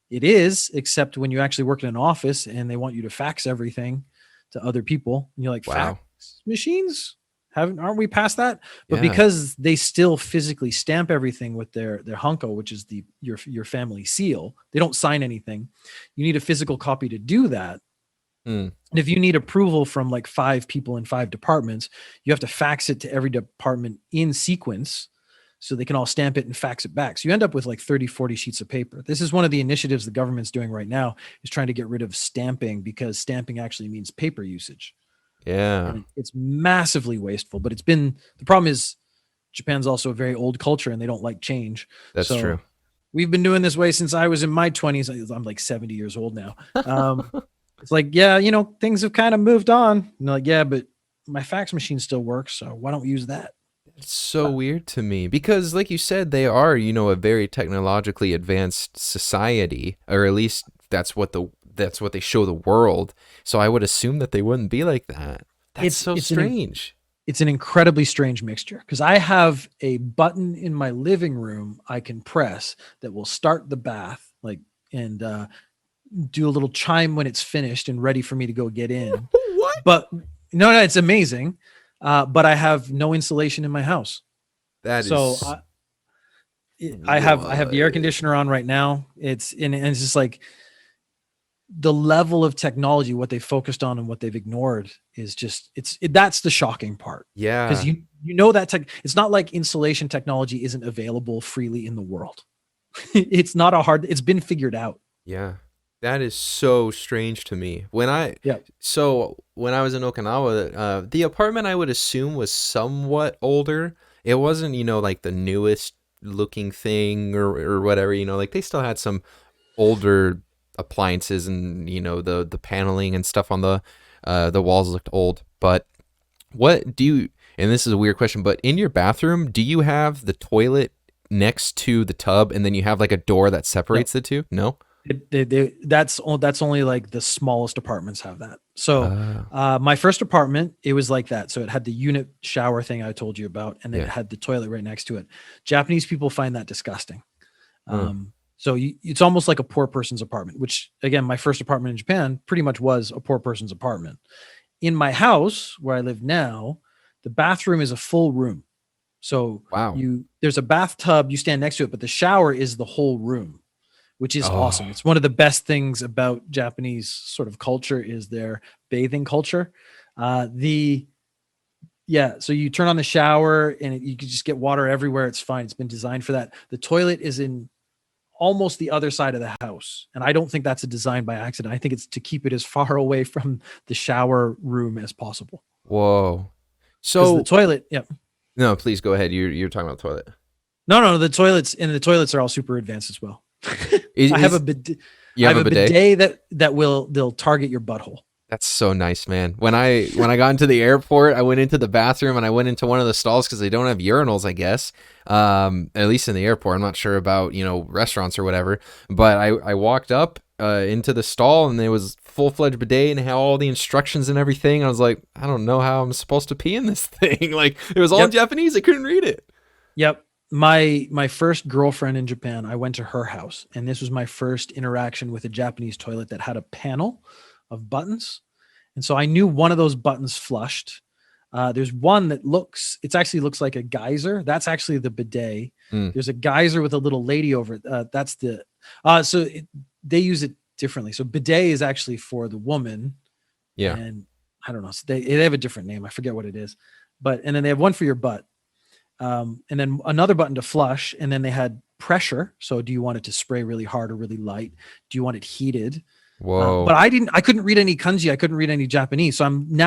It is, except when you actually work in an office and they want you to fax everything to other people, and you're like, wow. Fax machines? Aren't we past that? But because they still physically stamp everything with their hunko, which is your family seal, they don't sign anything. You need a physical copy to do that. And if you need approval from like 5 people in 5 departments, you have to fax it to every department in sequence so they can all stamp it and fax it back. So you end up with like 30, 40 sheets of paper. This is one of the initiatives the government's doing right now, is trying to get rid of stamping, because stamping actually means paper usage. Yeah. And it's massively wasteful, but the problem is Japan's also a very old culture and they don't like change. That's true. We've been doing this way since I was in my 20s. I'm like 70 years old now. It's like, things have kind of moved on. And they're like, yeah, but my fax machine still works, so why don't we use that? It's so weird to me, because like you said, they are, a very technologically advanced society, or at least that's what they show the world. So I would assume that they wouldn't be like that. It's so strange. It's an incredibly strange mixture, because I have a button in my living room I can press that will start the bath, and do a little chime when it's finished and ready for me to go get in. What? But no, it's amazing. But I have no insulation in my house. I have the air conditioner on right now. It's just like the level of technology, what they focused on and what they've ignored is just, that's the shocking part. Yeah. Because that it's not like insulation technology isn't available freely in the world. It's been figured out. Yeah. That is so strange to me. So when I was in Okinawa, the apartment I would assume was somewhat older. It wasn't, like the newest looking thing or whatever, like they still had some older appliances, and the paneling and stuff on the walls looked old. But and this is a weird question, but in your bathroom, do you have the toilet next to the tub and then you have like a door that separates the two? No? That's only like the smallest apartments have that. So Ah, my first apartment, it was like that. So it had the unit shower thing I told you about, and then it yeah. had the toilet right next to it. Japanese people find that disgusting. Huh. So it's almost like a poor person's apartment, which again, my first apartment in Japan pretty much was a poor person's apartment. In my house where I live now, the bathroom is a full room. So Wow. there's a bathtub, you stand next to it, but the shower is the whole room, which is awesome. Oh, It's one of the best things about Japanese sort of culture is their bathing culture. The Yeah, so you turn on the shower and you can just get water everywhere. It's fine. It's been designed for that. The toilet is in almost the other side of the house, and I don't think that's a design by accident. I think it's to keep it as far away from the shower room as possible. whoa. Because the So toilet, yeah, no, please go ahead. You're talking about the toilet. no, the toilets are all super advanced as well. Is, I have a is bidet. you I have have a a bidet? bidet they'll target your butthole. That's so nice, man. When I got into the airport, I went into the bathroom and I went into one of the stalls because they don't have urinals, I guess. At least in the airport. I'm not sure about restaurants or whatever. But I walked up into the stall and there was full-fledged bidet and had all the instructions and everything. I was like, I don't know how I'm supposed to pee in this thing. Like it was all in Yep. Japanese. I couldn't read it. Yep. My first girlfriend in Japan, I went to her house, and this was my first interaction with a Japanese toilet that had a panel of buttons. And so I knew one of those buttons flushed. There's one that actually looks like a geyser. That's actually the bidet. Mm, There's a geyser with a little lady over it. They use it differently. So bidet is actually for the woman, yeah. and I don't know. So they have a different name. I forget what it is, and then they have one for your butt. And then another button to flush, and then they had pressure. So do you want it to spray really hard or really light? Do you want it heated? Whoa. But I couldn't read any kanji. I couldn't read any Japanese. So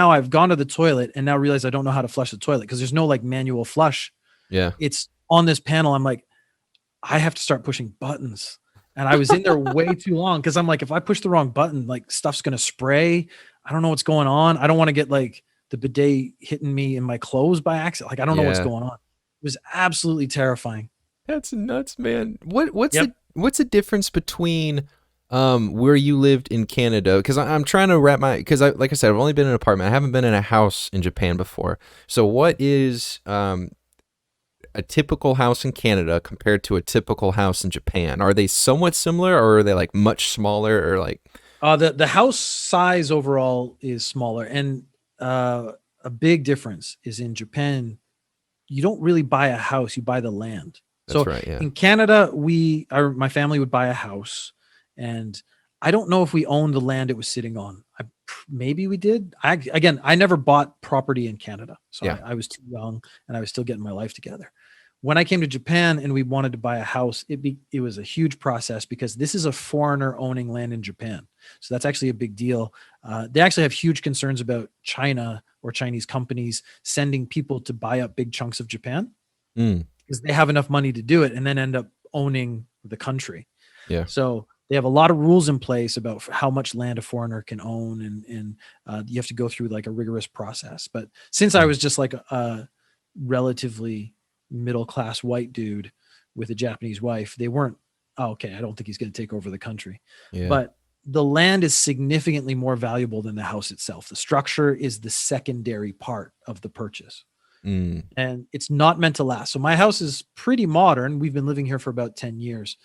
I've gone to the toilet and now realize I don't know how to flush the toilet because there's no like manual flush. Yeah. It's on this panel. I'm like, I have to start pushing buttons. And I was in there way too long because I'm like, if I push the wrong button, like stuff's going to spray. I don't know what's going on. I don't want to get like the bidet hitting me in my clothes by accident. Like, I don't know what's Yeah. going on. It was absolutely terrifying. That's nuts, man. What's Yep. the difference between where you lived in Canada? Because I'm trying to wrap like I said, I've only been in an apartment. I haven't been in a house in Japan before. So what is a typical house in Canada compared to a typical house in Japan? Are they somewhat similar, or are they like much smaller, or like? The house size overall is smaller, and a big difference is in Japan. You don't really buy a house; you buy the land. That's So right. Yeah. in Canada, my family would buy a house, and I don't know if we owned the land it was sitting on. Maybe we did. I never bought property in Canada, so Yeah. I was too young, and I was still getting my life together. When I came to Japan and we wanted to buy a house, it was a huge process because this is a foreigner owning land in Japan. So that's actually a big deal. They actually have huge concerns about China or Chinese companies sending people to buy up big chunks of Japan Mm, because they have enough money to do it and then end up owning the country. yeah. So they have a lot of rules in place about how much land a foreigner can own, and you have to go through like a rigorous process. But since I was just like a relatively middle class white dude with a Japanese wife, they weren't, oh, okay, I don't think he's going to take over the country. Yeah. But the land is significantly more valuable than the house itself. The structure is the secondary part of the purchase. Mm, And it's not meant to last. So my house is pretty modern. We've been living here for about 10 years.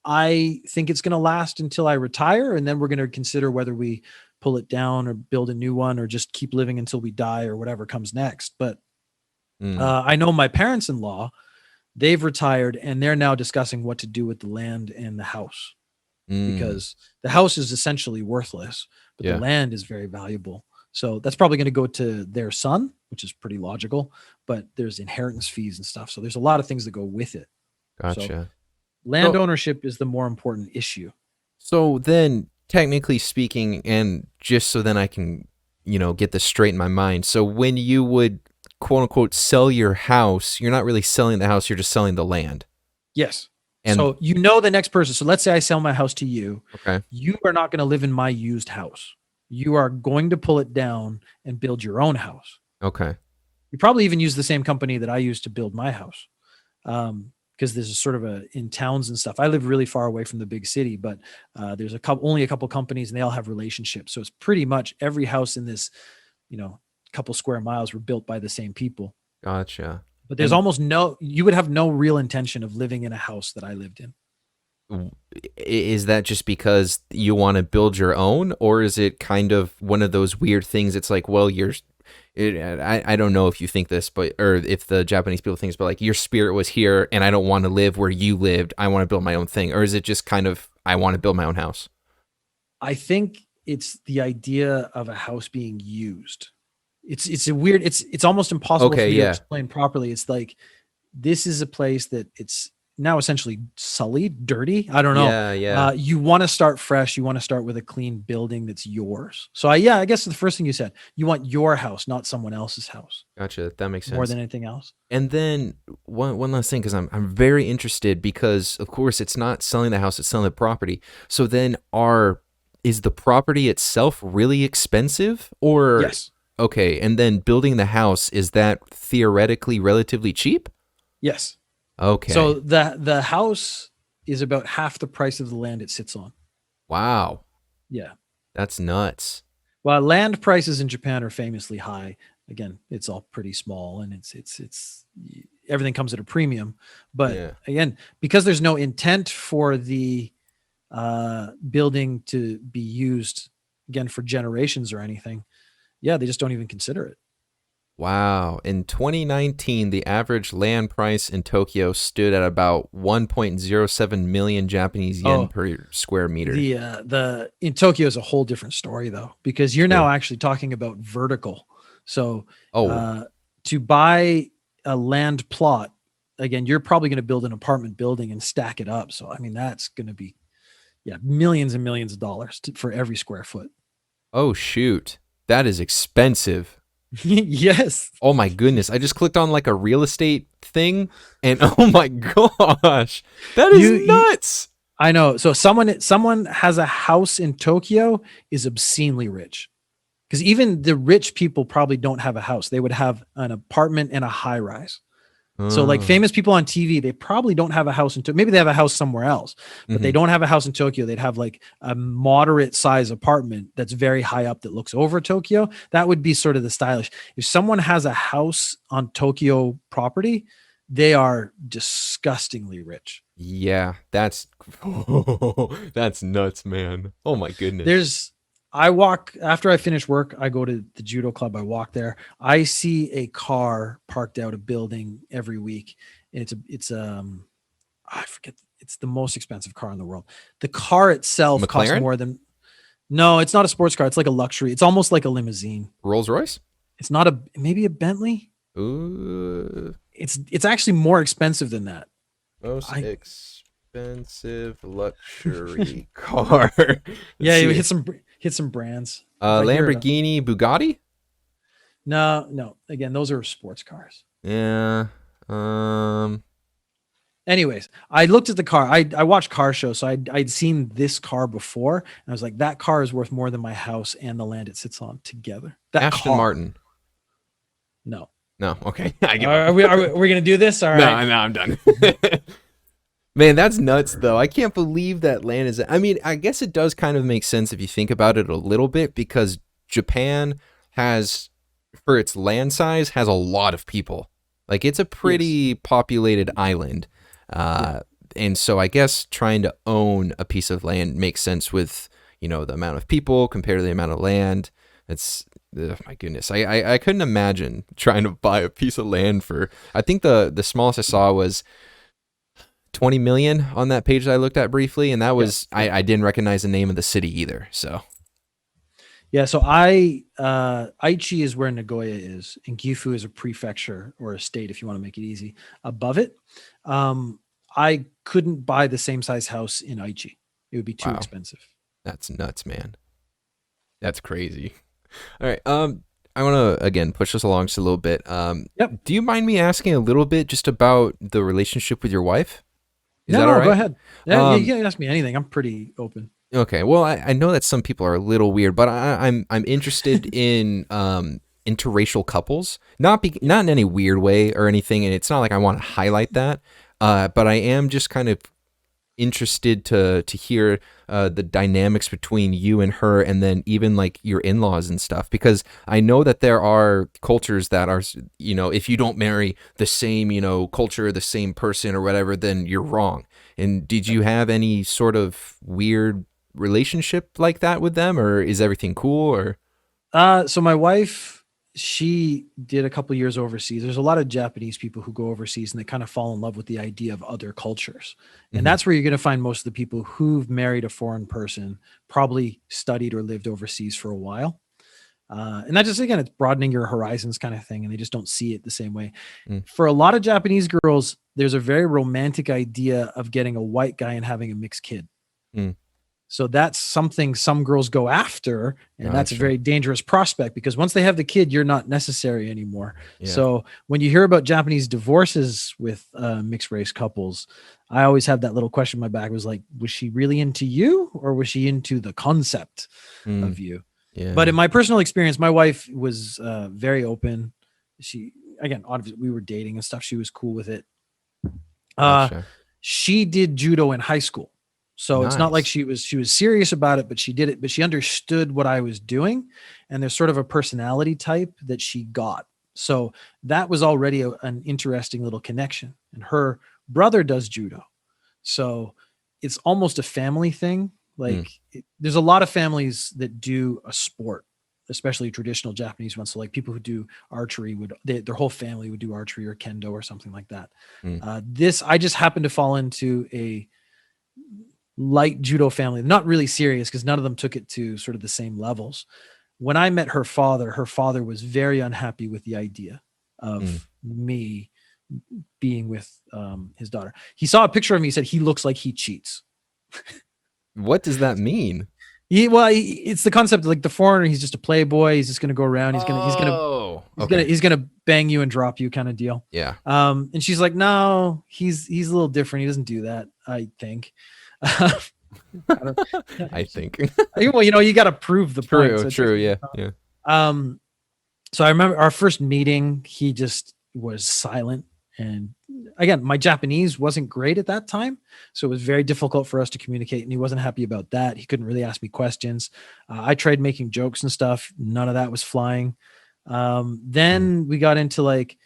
I think it's going to last until I retire, and then we're going to consider whether we pull it down or build a new one or just keep living until we die or whatever comes next. But mm, I know my parents-in-law, they've retired, and they're now discussing what to do with the land and the house mm, because the house is essentially worthless, but yeah. the land is very valuable. So that's probably going to go to their son, which is pretty logical, but there's inheritance fees and stuff. So there's a lot of things that go with it. Gotcha. Land So- ownership is the more important issue. So then, technically speaking, and just so then I can, get this straight in my mind. So when you would quote unquote sell your house, you're not really selling the house, you're just selling the land. Yes. And So the next person. So let's say I sell my house to you. okay. You are not going to live in my used house. You are going to pull it down and build your own house. Okay. You probably even use the same company that I used to build my house. because there's a sort of in towns and stuff. I live really far away from the big city, but there's only a couple companies and they all have relationships. So it's pretty much every house in this, couple square miles were built by the same people. Gotcha. But there's you would have no real intention of living in a house that I lived in. Is that just because you want to build your own, or is it kind of one of those weird things? It's like, well, I don't know if you think this, or if the Japanese people think this, but like your spirit was here and I don't want to live where you lived. I want to build my own thing. Or is it just kind of, I want to build my own house? I think it's the idea of a house being used. It's almost impossible for me to explain properly. It's like, this is a place that it's now essentially sullied, dirty. I don't know. Yeah. You want to start fresh. You want to start with a clean building that's yours. So I guess the first thing you said, you want your house, not someone else's house. Gotcha. That makes sense. More than anything else. And then one last thing, because I'm very interested, because of course it's not selling the house, it's selling the property. So then is the property itself really expensive, or? Yes. Okay. And then building the house, is that theoretically relatively cheap? Yes. Okay. So the house is about half the price of the land it sits on. Wow. Yeah. That's nuts. Well, land prices in Japan are famously high. Again, it's all pretty small and it's everything comes at a premium. But again, because there's no intent for the building to be used again for generations or anything, they just don't even consider it. Wow. In 2019, the average land price in Tokyo stood at about 1.07 million Japanese yen per square meter. The in Tokyo is a whole different story though, because you're now actually talking about vertical. So to buy a land plot, again, you're probably going to build an apartment building and stack it up. So, I mean, that's going to be millions and millions of dollars for every square foot. Oh, shoot. That is expensive. Yes. Oh my goodness. I just clicked on like a real estate thing and oh my gosh, that is nuts. I know. So someone has a house in Tokyo is obscenely rich, because even the rich people probably don't have a house. They would have an apartment and a high rise. So like famous people on TV, they probably don't have a house in Tokyo. Maybe they have a house somewhere else, but they don't have a house in Tokyo. They'd have like a moderate size apartment that's very high up that looks over Tokyo. That would be sort of the stylish. If someone has a house on Tokyo property, they are disgustingly rich. Yeah, that's nuts, man. Oh my goodness. After I finish work, I go to the judo club. I walk there. I see a car parked out a building every week. And I forget, it's the most expensive car in the world. The car itself costs more than, no, it's not a sports car. It's like a luxury. It's almost like a limousine. Rolls Royce? It's not maybe a Bentley. Ooh. It's actually more expensive than that. Expensive luxury car. You hit some brands. Lamborghini, Bugatti? No. Again, those are sports cars. Yeah. Anyways, I looked at the car. I watched car shows, so I'd seen this car before, and I was like, that car is worth more than my house and the land it sits on together. Aston Martin. No. Okay. Are we gonna do this? All right. No, I'm done. Man, that's nuts, though. I can't believe that land is... I mean, I guess it does kind of make sense if you think about it a little bit, because Japan has, for its land size, has a lot of people. Like, it's a pretty populated island. And so I guess trying to own a piece of land makes sense with, the amount of people compared to the amount of land. It's... my goodness. I couldn't imagine trying to buy a piece of land for... I think the smallest I saw was 20 million on that page that I looked at briefly, and that was I didn't recognize the name of the city either. So so Aichi is where Nagoya is, and Gifu is a prefecture or a state, if you want to make it easy, above it. I couldn't buy the same size house in Aichi. It would be too expensive. That's nuts, man. That's crazy. All right. I want to, again, push this along just a little bit. Do you mind me asking a little bit just about the relationship with your wife? Is that all right? Go ahead. Yeah, you can ask me anything. I'm pretty open. Okay. Well, I know that some people are a little weird, but I'm interested in interracial couples, not in any weird way or anything. And it's not like I want to highlight that. but I am just kind of interested to hear the dynamics between you and her, and then even like your in-laws and stuff, because I know that there are cultures that are, if you don't marry the same, culture, the same person or whatever, then you're wrong. And did you have any sort of weird relationship like that with them, or is everything cool? Or So my wife, she did a couple years overseas. There's a lot of Japanese people who go overseas and they kind of fall in love with the idea of other cultures. And that's where you're going to find most of the people who've married a foreign person probably studied or lived overseas for a while. And that just, again, it's broadening your horizons kind of thing. And they just don't see it the same way. For a lot of Japanese girls, there's a very romantic idea of getting a white guy and having a mixed kid. So that's something some girls go after, and that's a very dangerous prospect, because once they have the kid, you're not necessary anymore. Yeah. So when you hear about Japanese divorces with mixed race couples, I always have that little question in my back. Was like, was she really into you, or was she into the concept of you? Yeah. But in my personal experience, my wife was very open. She, again, obviously we were dating and stuff. She was cool with it. She did judo in high school. So It's not like she was serious about it, but she did it, but she understood what I was doing. And there's sort of a personality type that she got. So that was already an interesting little connection. And her brother does judo. So it's almost a family thing. Like there's a lot of families that do a sport, especially traditional Japanese ones. So like people who do archery their whole family would do archery or kendo or something like that. I just happened to fall into a light judo family, not really serious, because none of them took it to sort of the same levels. When I met her father was very unhappy with the idea of me being with his daughter. He saw a picture of me, he said he looks like he cheats. What does that mean? It's the concept of like the foreigner. He's just a playboy. He's just going to go around. He's going to bang you and drop you kind of deal. Yeah. And she's like, no, he's a little different. He doesn't do that, I think. I think. Well, you got to prove the point. True. Yeah. So I remember our first meeting, he just was silent. And again, my Japanese wasn't great at that time. So it was very difficult for us to communicate, and he wasn't happy about that. He couldn't really ask me questions. I tried making jokes and stuff. None of that was flying. Then we got into like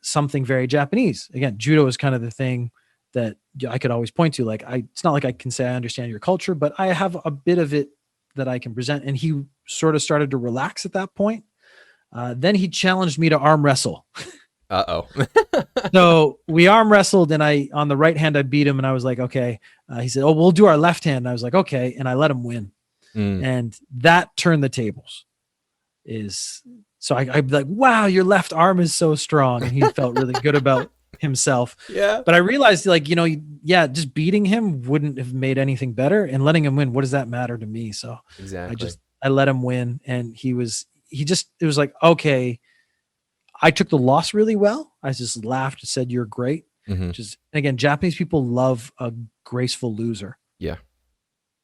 something very Japanese. Again, judo is kind of the thing that I could always point to. Like, it's not like I can say I understand your culture, but I have a bit of it that I can present. And he sort of started to relax at that point. Then he challenged me to arm wrestle. So we arm wrestled, and on the right hand, I beat him, and I was like, okay. He said, oh, we'll do our left hand. And I was like, okay. And I let him win. And that turned the tables. So I'd be like, wow, your left arm is so strong. And he felt really good about himself. Yeah. But I realized, like, just beating him wouldn't have made anything better, and letting him win, what does that matter to me? So exactly. I let him win, and it was like, okay, I took the loss really well. I just laughed and said, you're great. Again, Japanese people love a graceful loser. Yeah.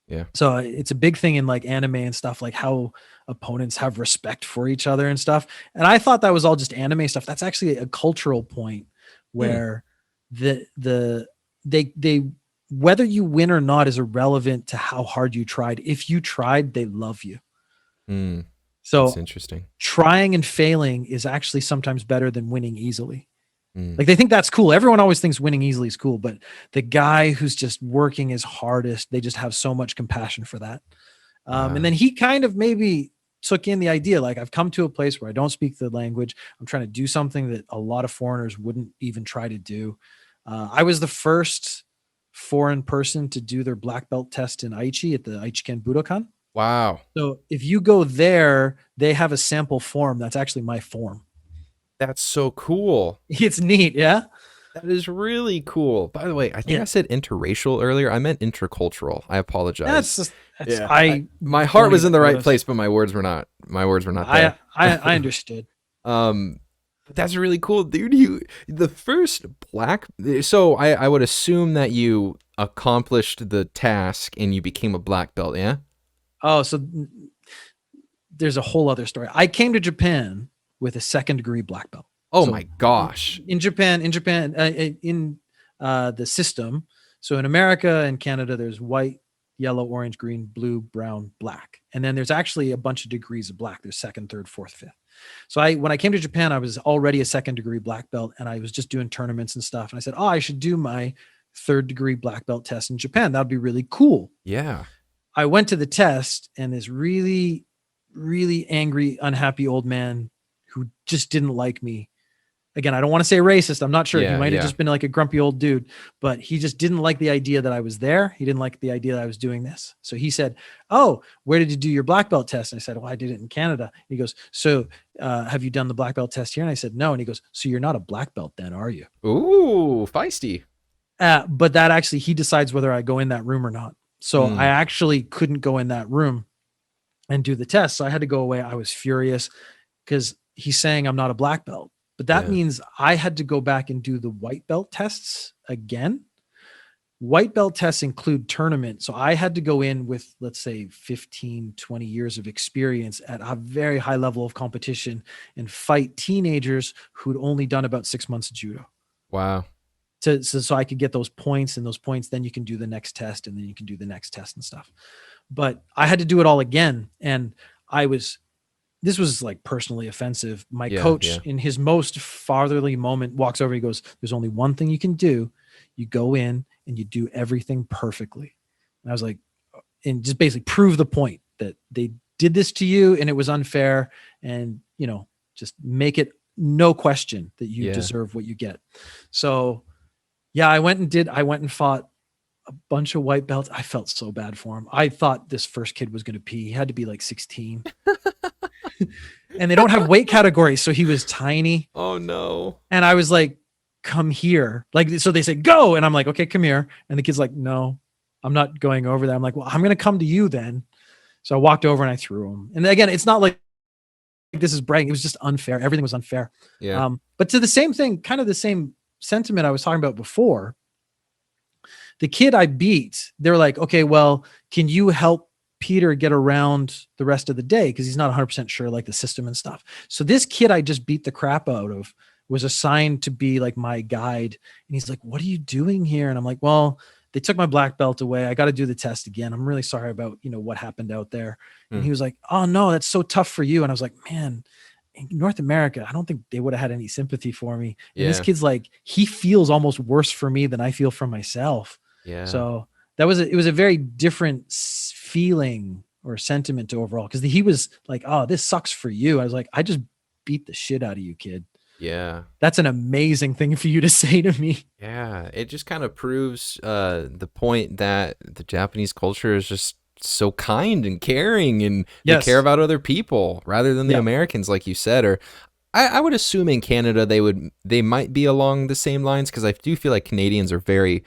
Yeah. So it's a big thing in like anime and stuff, like how opponents have respect for each other and stuff. And I thought that was all just anime stuff. That's actually a cultural point where they whether you win or not is irrelevant to how hard you tried. If you tried, they love you. So that's interesting. Trying and failing is actually sometimes better than winning easily. Like, they think that's cool. Everyone always thinks winning easily is cool, but the guy who's just working his hardest, they just have so much compassion for that. And then he kind of maybe took in the idea, like, I've come to a place where I don't speak the language. I'm trying to do something that a lot of foreigners wouldn't even try to do. I was the first foreign person to do their black belt test in Aichi at the Aichiken Budokan. Wow. So if you go there, they have a sample form that's actually my form. That's so cool. It's neat, yeah? That is really cool. By the way, I think I said interracial earlier. I meant intercultural. I apologize. My heart was in the right place, but my words were not. There. I understood. But that's really cool, dude. The first black. So I would assume that you accomplished the task and you became a black belt, yeah? Oh, so there's a whole other story. I came to Japan with a 2nd degree black belt. Oh, so my gosh. In Japan, in the system. So in America and Canada, there's white, yellow, orange, green, blue, brown, black. And then there's actually a bunch of degrees of black. There's second, third, fourth, fifth. So when I came to Japan, I was already a second degree black belt, and I was just doing tournaments and stuff. And I said, oh, I should do my third degree black belt test in Japan. That'd be really cool. Yeah. I went to the test, and this really, really angry, unhappy old man who just didn't like me. Again, I don't want to say racist. I'm not sure. He might have just been like a grumpy old dude, but he just didn't like the idea that I was there. He didn't like the idea that I was doing this. So he said, oh, where did you do your black belt test? And I said, well, I did it in Canada. He goes, so have you done the black belt test here? And I said, no. And he goes, so you're not a black belt then, are you? Ooh, feisty. But that actually, he decides whether I go in that room or not. So I actually couldn't go in that room and do the test. So I had to go away. I was furious because he's saying I'm not a black belt. But that means I had to go back and do the white belt tests again. White belt tests include tournament. So I had to go in with, let's say, 15, 20 years of experience at a very high level of competition and fight teenagers who'd only done about 6 months of judo. Wow. So I could get those points, and those points, then you can do the next test, and then you can do the next test and stuff. But I had to do it all again. And this was like personally offensive. My coach in his most fatherly moment walks over. He goes, there's only one thing you can do. You go in and you do everything perfectly. And I was like, and just basically prove the point that they did this to you and it was unfair. And, just make it no question that you deserve what you get. So I went and fought a bunch of white belts. I felt so bad for him. I thought this first kid was going to pee. He had to be like 16. And they don't have weight categories, so he was tiny. Oh no. And I was like, come here. Like, so they said, go. And I'm like, okay, come here. And the kid's like, no, I'm not going over there. I'm like, well, I'm going to come to you then. So I walked over and I threw him. And again, it's not like this is bragging. It was just unfair. Everything was unfair. Yeah. But to the same thing, kind of the same sentiment I was talking about before, the kid I beat, they're like, okay, well, can you help Peter get around the rest of the day? Because he's not 100% sure, like the system and stuff. So this kid I just beat the crap out of was assigned to be like my guide. And he's like, what are you doing here? And I'm like, well, they took my black belt away. I got to do the test again. I'm really sorry about, what happened out there. And he was like, oh no, that's so tough for you. And I was like, man, in North America, I don't think they would have had any sympathy for me. And this kid's like, he feels almost worse for me than I feel for myself. Yeah. So it was a very different feeling or sentiment overall, because he was like, oh, this sucks for you. I was like, I just beat the shit out of you, kid. Yeah. That's an amazing thing for you to say to me. Yeah. It just kind of proves the point that the Japanese culture is just so kind and caring, and they care about other people rather than the Americans, like you said. Or I would assume in Canada they might be along the same lines, because I do feel like Canadians are very,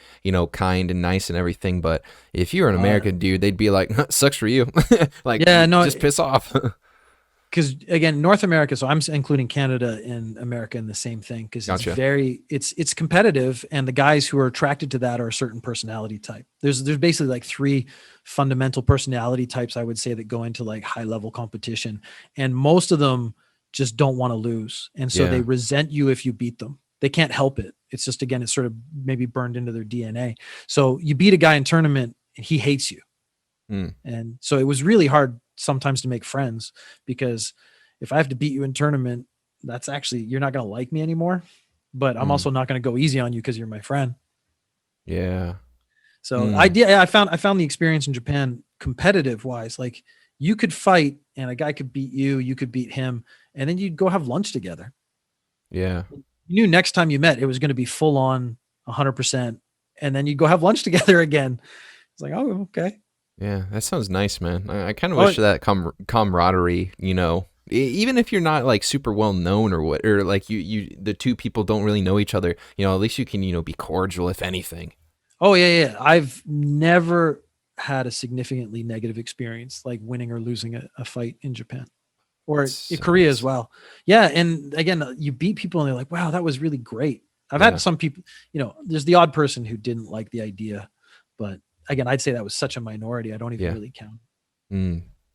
kind and nice and everything. But if you're an American dude, they'd be like, sucks for you. Like, just piss off. Because again, North America, so I'm including Canada and America in the same thing, because it's competitive, and the guys who are attracted to that are a certain personality type. There's basically like 3 fundamental personality types, I would say, that go into like high level competition, and most of them just don't want to lose. And so they resent you if you beat them. They can't help it. It's just, again, it's sort of maybe burned into their DNA. So you beat a guy in tournament and he hates you. And so it was really hard sometimes to make friends, because if I have to beat you in tournament, that's actually, you're not going to like me anymore, but I'm also not going to go easy on you because you're my friend. Yeah. So I found the experience in Japan competitive wise, like you could fight and a guy could beat you, you could beat him, and then you'd go have lunch together. Yeah. You knew next time you met, it was going to be full on 100%. And then you'd go have lunch together again. It's like, oh, okay. Yeah, that sounds nice, man. I kind of wish that camaraderie, even if you're not like super well known or like you the two people don't really know each other, at least you can, be cordial if anything. Oh yeah. I've never had a significantly negative experience like winning or losing a fight in Japan or in Korea as well. Yeah. And again, you beat people and they're like, wow, that was really great. I've had some people, there's the odd person who didn't like the idea, but again, I'd say that was such a minority. I don't even really count.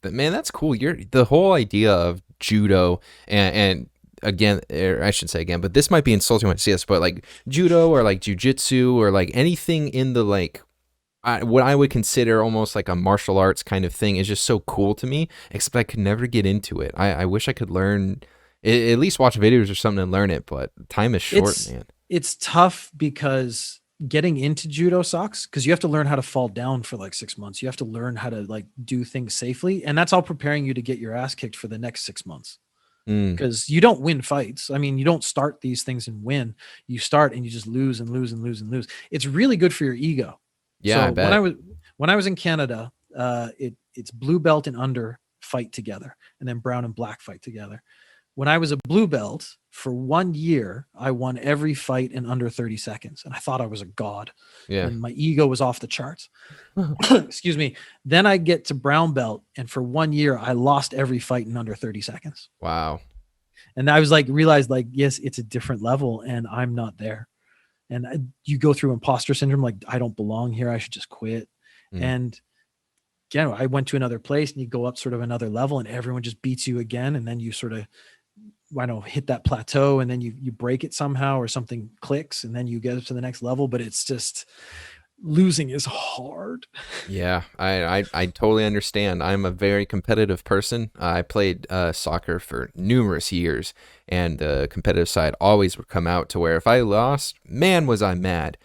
But man, that's cool. The whole idea of judo and again, or I shouldn't say again, but this might be insulting when I see this, but like judo or like jujitsu or like anything in the like what I would consider almost like a martial arts kind of thing is just so cool to me, except I could never get into it. I wish I could learn, at least watch videos or something and learn it, but time is short, man. It's tough because getting into judo sucks because you have to learn how to fall down for like 6 months. You have to learn how to like do things safely. And that's all preparing you to get your ass kicked for the next 6 months. Because you don't win fights. I mean, you don't start these things and win. You start and you just lose and lose and lose and lose. It's really good for your ego. Yeah, so I bet. when I was in Canada, it's blue belt and under fight together, and then brown and black fight together. When I was a blue belt for 1 year, I won every fight in under 30 seconds, and I thought I was a god. Yeah. And my ego was off the charts. Excuse me. Then I get to brown belt, and for 1 year, I lost every fight in under 30 seconds. Wow. And I was like, realized like, yes, it's a different level, and I'm not there. And you go through imposter syndrome, like I don't belong here. I should just quit. And again, I went to another place, and you go up sort of another level, and everyone just beats you again. And then you sort of, hit that plateau, and then you break it somehow, or something clicks, and then you get up to the next level. But it's just, losing is hard. Yeah, I totally understand. I'm a very competitive person. I played soccer for numerous years, and the competitive side always would come out to where if I lost, man, was I mad.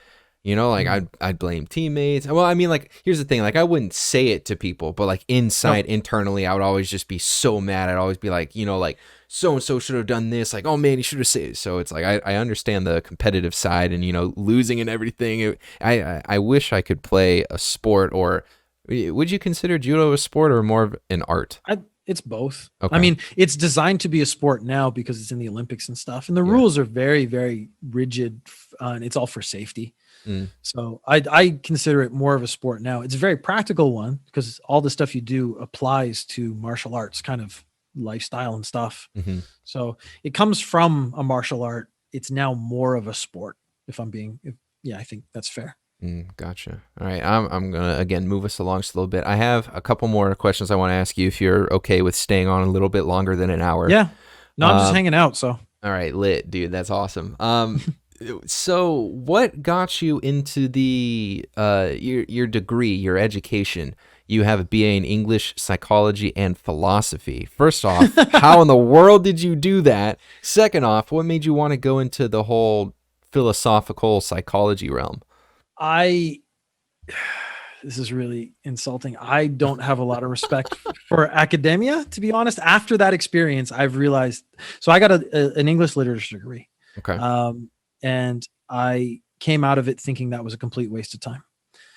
You know, like I'd blame teammates. Well, I mean, like, here's the thing. Like, I wouldn't say it to people, but like internally, I would always just be so mad. I'd always be like, like so-and-so should have done this. Like, oh man, he should have said it. So it's like, I understand the competitive side and, losing and everything. I wish I could play a sport. Or would you consider judo a sport or more of an art? It's both. Okay. I mean, it's designed to be a sport now because it's in the Olympics and stuff. And the rules are very, very rigid, and it's all for safety. So I consider it more of a sport now. It's a very practical one because all the stuff you do applies to martial arts kind of lifestyle and stuff. So it comes from a martial art. It's now more of a sport. I think that's fair. Gotcha. All right. I'm going to, again, move us along just a little bit. I have a couple more questions I want to ask you if you're okay with staying on a little bit longer than an hour. Yeah. No, I'm just hanging out. So. All right. Lit, dude. That's awesome. So what got you into the your degree, your education? You have a BA in English, psychology, and philosophy. First off, how in the world did you do that? Second off, what made you want to go into the whole philosophical psychology realm? This is really insulting. I don't have a lot of respect for academia, to be honest. After that experience, I've realized, so I got an English literature degree. Okay. And I came out of it thinking that was a complete waste of time.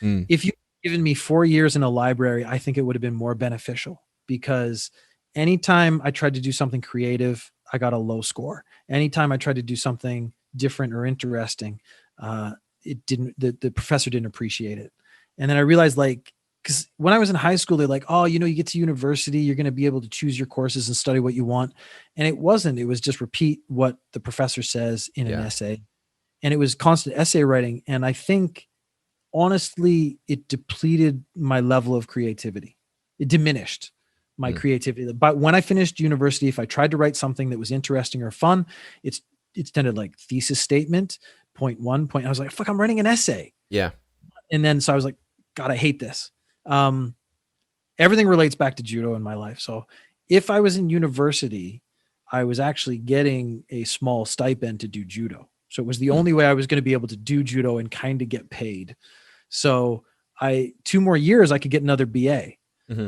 If you had given me 4 years in a library, I think it would have been more beneficial, because anytime I tried to do something creative, I got a low score. Anytime I tried to do something different or interesting, the professor didn't appreciate it. And then I realized, like, because when I was in high school, they're like, oh, you get to university, you're going to be able to choose your courses and study what you want. And it wasn't. It was just repeat what the professor says in an essay. And it was constant essay writing. And I think, honestly, it depleted my level of creativity. It diminished my creativity. But when I finished university, if I tried to write something that was interesting or fun, it's tended like thesis statement, point 1, I was like, fuck, I'm writing an essay. Yeah. And then, so I was like, God, I hate this. Everything relates back to judo in my life. So if I was in university, I was actually getting a small stipend to do judo. So it was the only way I was going to be able to do judo and kind of get paid. So 2 more years, I could get another BA.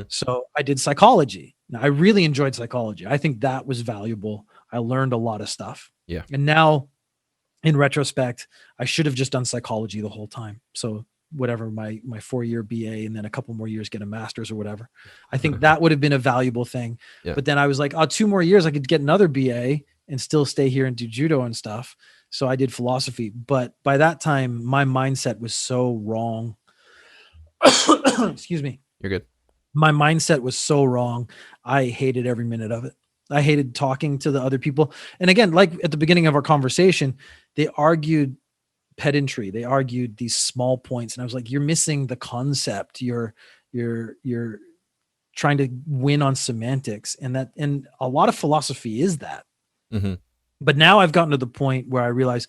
So I did psychology. Now, I really enjoyed psychology. I think that was valuable. I learned a lot of stuff. Yeah. And now, in retrospect, I should have just done psychology the whole time. So whatever, my 4-year BA and then a couple more years get a master's or whatever. I think that would have been a valuable thing. Yeah. But then I was like, 2 more years, I could get another BA and still stay here and do judo and stuff. So I did philosophy. But by that time, my mindset was so wrong. Excuse me. You're good. My mindset was so wrong. I hated every minute of it. I hated talking to the other people. And again, like at the beginning of our conversation, they argued pedantry. They argued these small points. And I was like, you're missing the concept. You're trying to win on semantics. And a lot of philosophy is that. But now I've gotten to the point where I realize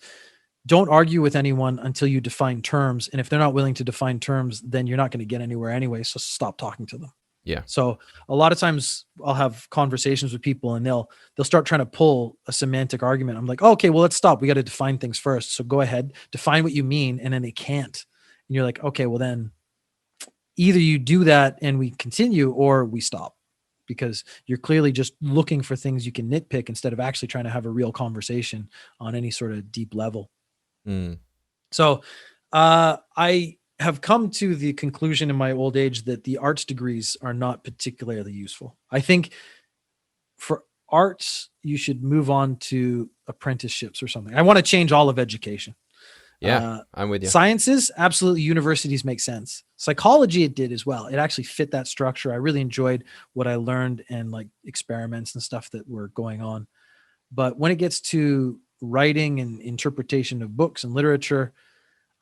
don't argue with anyone until you define terms. And if they're not willing to define terms, then you're not going to get anywhere anyway. So stop talking to them. Yeah. So a lot of times I'll have conversations with people and they'll start trying to pull a semantic argument. I'm like, oh, okay, well, let's stop. We got to define things first. So go ahead, define what you mean. And then they can't. And you're like, okay, well then either you do that and we continue or we stop, because you're clearly just looking for things you can nitpick instead of actually trying to have a real conversation on any sort of deep level. So I have come to the conclusion in my old age that the arts degrees are not particularly useful. I think for arts, you should move on to apprenticeships or something. I want to change all of education. Yeah, I'm with you. Sciences, absolutely, universities make sense. Psychology, it did as well. It actually fit that structure. I really enjoyed what I learned and like experiments and stuff that were going on. But when it gets to writing and interpretation of books and literature,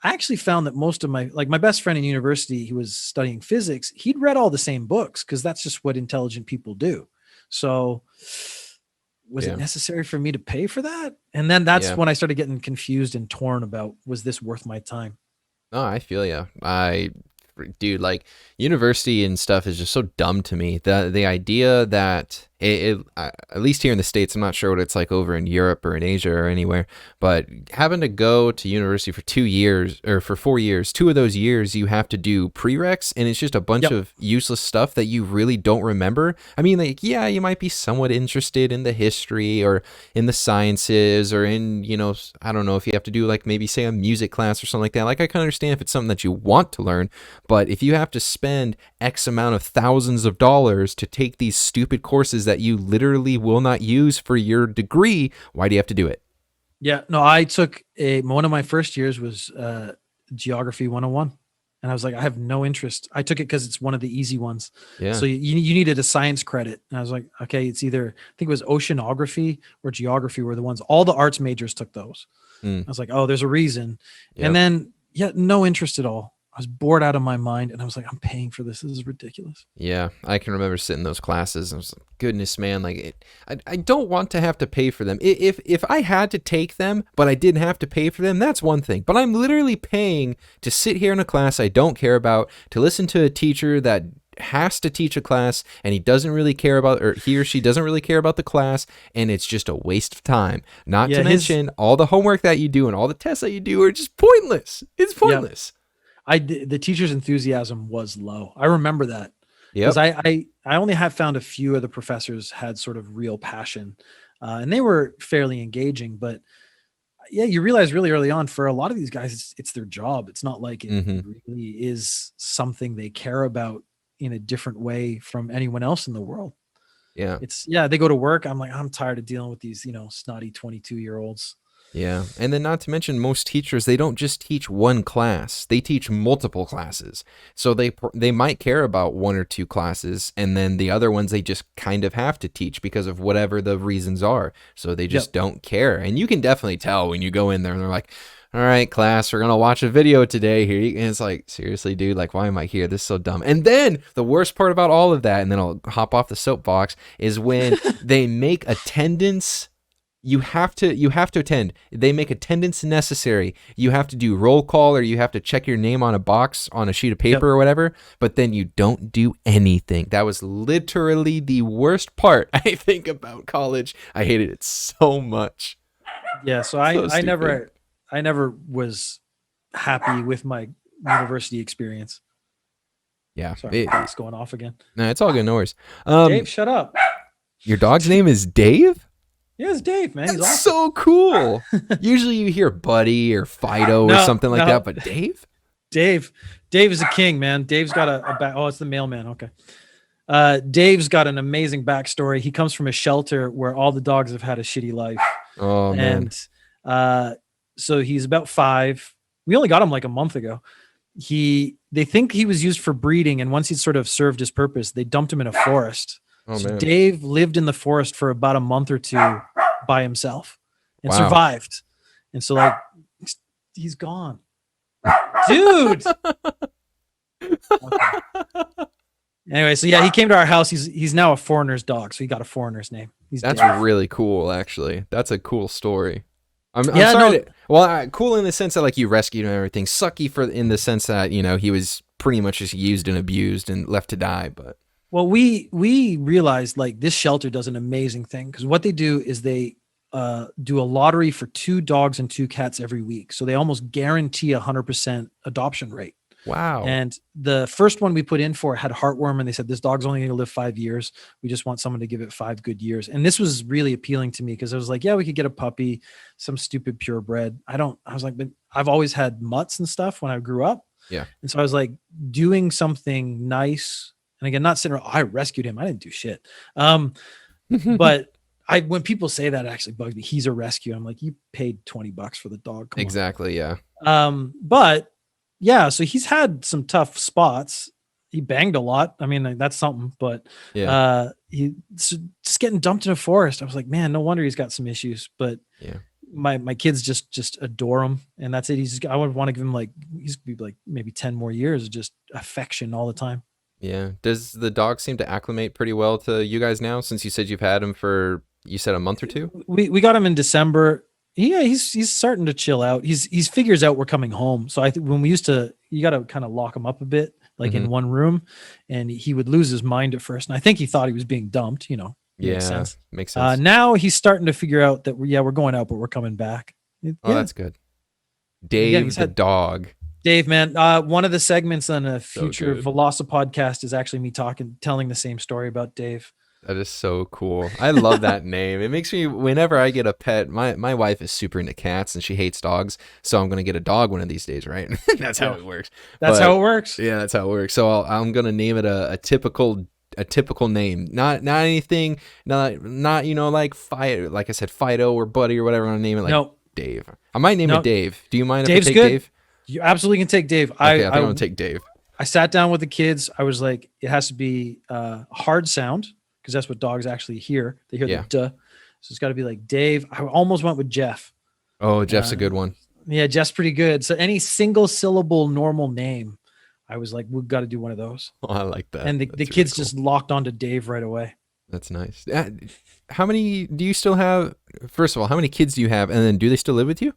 I actually found that most of my best friend in university, he was studying physics. He'd read all the same books because that's just what intelligent people do. So was it necessary for me to pay for that? And then that's when I started getting confused and torn about, was this worth my time? Oh, I feel you. Dude, like university and stuff is just so dumb to me. The idea that at least here in the States, I'm not sure what it's like over in Europe or in Asia or anywhere, but having to go to university for 2 years or for 4 years, 2 of those years you have to do prereqs, and it's just a bunch of useless stuff that you really don't remember. I mean, like, yeah, you might be somewhat interested in the history or in the sciences or in, I don't know if you have to do like maybe say a music class or something like that. Like I can understand if it's something that you want to learn, but if you have to spend X amount of thousands of dollars to take these stupid courses that you literally will not use for your degree, why do you have to do it? Yeah, no, I took one of my first years was Geography 101. And I was like, I have no interest. I took it because it's one of the easy ones. Yeah. So you needed a science credit. And I was like, okay, it's either, I think it was oceanography or geography were the ones. All the arts majors took those. I was like, oh, there's a reason. Yep. And then, no interest at all. I was bored out of my mind, and I was like, I'm paying for this. This is ridiculous. Yeah, I can remember sitting in those classes, and I was like, goodness, man, like, I don't want to have to pay for them. If I had to take them, but I didn't have to pay for them, that's one thing. But I'm literally paying to sit here in a class I don't care about, to listen to a teacher that has to teach a class, and he doesn't really care about, or he or she doesn't really care about the class, and it's just a waste of time. Not to mention all the homework that you do and all the tests that you do are just pointless. It's pointless. The teacher's enthusiasm was low. I remember that. Because I only have found a few of the professors had sort of real passion, and they were fairly engaging. But you realize really early on for a lot of these guys, it's their job. It's not like it really is something they care about in a different way from anyone else in the world. Yeah. They go to work. I'm like, I'm tired of dealing with these, snotty 22-year-olds. Yeah. And then not to mention most teachers, they don't just teach one class. They teach multiple classes. So they might care about 1 or 2 classes, and then the other ones they just kind of have to teach because of whatever the reasons are. So they just don't care. And you can definitely tell when you go in there and they're like, all right, class, we're going to watch a video today here. And it's like, seriously, dude, like, why am I here? This is so dumb. And then the worst part about all of that, and then I'll hop off the soapbox, is when they make attendance. You have to attend. They make attendance necessary. You have to do roll call, or you have to check your name on a box on a sheet of paper or whatever, but then you don't do anything. That was literally the worst part, I think, about college. I hated it so much. Yeah, so I never was happy with my university experience. Yeah. Sorry, it's going off again. No, it's all good. No worries. Dave, shut up. Your dog's name is Dave? Yeah, it's Dave, man. He's awesome. So cool. Usually you hear Buddy or Fido or something like that, but Dave? Dave is a king, man. Dave's got a back. Oh, it's the mailman. Okay. Dave's got an amazing backstory. He comes from a shelter where all the dogs have had a shitty life. Oh, man. And so he's about 5. We only got him like a month ago. They think he was used for breeding, and once he'd sort of served his purpose, they dumped him in a forest. Oh, so man. Dave lived in the forest for about a month or 2 by himself and survived. And so like he's gone. Dude. Okay. Anyway, so he came to our house. He's now a foreigner's dog, so he got a foreigner's name. He's That's dead. really cool, actually. That's a cool story. I'm Yeah, sorry. no- Cool in the sense that like you rescued him and everything. Sucky in the sense that he was pretty much just used and abused and left to die. But Well, we realized like this shelter does an amazing thing because what they do is they do a lottery for 2 dogs and 2 cats every week. So they almost guarantee 100% adoption rate. wow, And the first one we put in for had heartworm, and they said this dog's only going to live 5 years. We just want someone to give it 5 good years. And this was really appealing to me because I was like, yeah, we could get a puppy, some stupid purebred. I was like, but I've always had mutts and stuff when I grew up. Yeah. And so I was like doing something nice. And again, not sitting around, I rescued him. I didn't do shit. But when people say that, it actually bugs me. He's a rescue. I'm like, you paid $20 for the dog. Come on. exactly, yeah. But yeah, so he's had some tough spots. He banged a lot. I mean, like, that's something, but Yeah. just getting dumped in a forest. I was like, man, no wonder he's got some issues. But Yeah. my kids just adore him, and that's it. I would want to give him like he's gonna be like maybe 10 more years of just affection all the time. Yeah. Does the dog seem to acclimate pretty well to you guys now? Since you said you've had him for a month or 2? We got him in December. Yeah, he's starting to chill out. He's figures out we're coming home. So I think when we used to, you got to kind of lock him up a bit, like in one room, and he would lose his mind at first. And I think he thought he was being dumped. Yeah, makes sense. Makes sense. Now he's starting to figure out that we're going out, but we're coming back. Oh, that's good. Dave the dog. Dave, man. One of the segments on a future good. VelociPodcast is actually me telling the same story about Dave. That is so cool. I love that name. It makes me, whenever I get a pet, my wife is super into cats and she hates dogs. So I'm going to get a dog one of these days, right? That's how it works. That's how it works. Yeah, that's how it works. So I'm going to name it a typical name. Not anything, not like Fido, like I said, Fido or Buddy or whatever. I'm going to name it like Dave. I might name it Dave. Do you mind Dave's if I take good. Dave? You absolutely can take Dave. Okay, I think I'm going to take Dave. I sat down with the kids. I was like, it has to be a hard sound because that's what dogs actually hear. They hear the duh. So it's got to be like Dave. I almost went with Jeff. Oh, Jeff's a good one. Yeah, Jeff's pretty good. So any single syllable normal name, I was like, we've got to do one of those. Oh, I like that. And the kids just locked onto Dave right away. That's nice. How many do you still have? First of all, how many kids do you have? And then do they still live with you?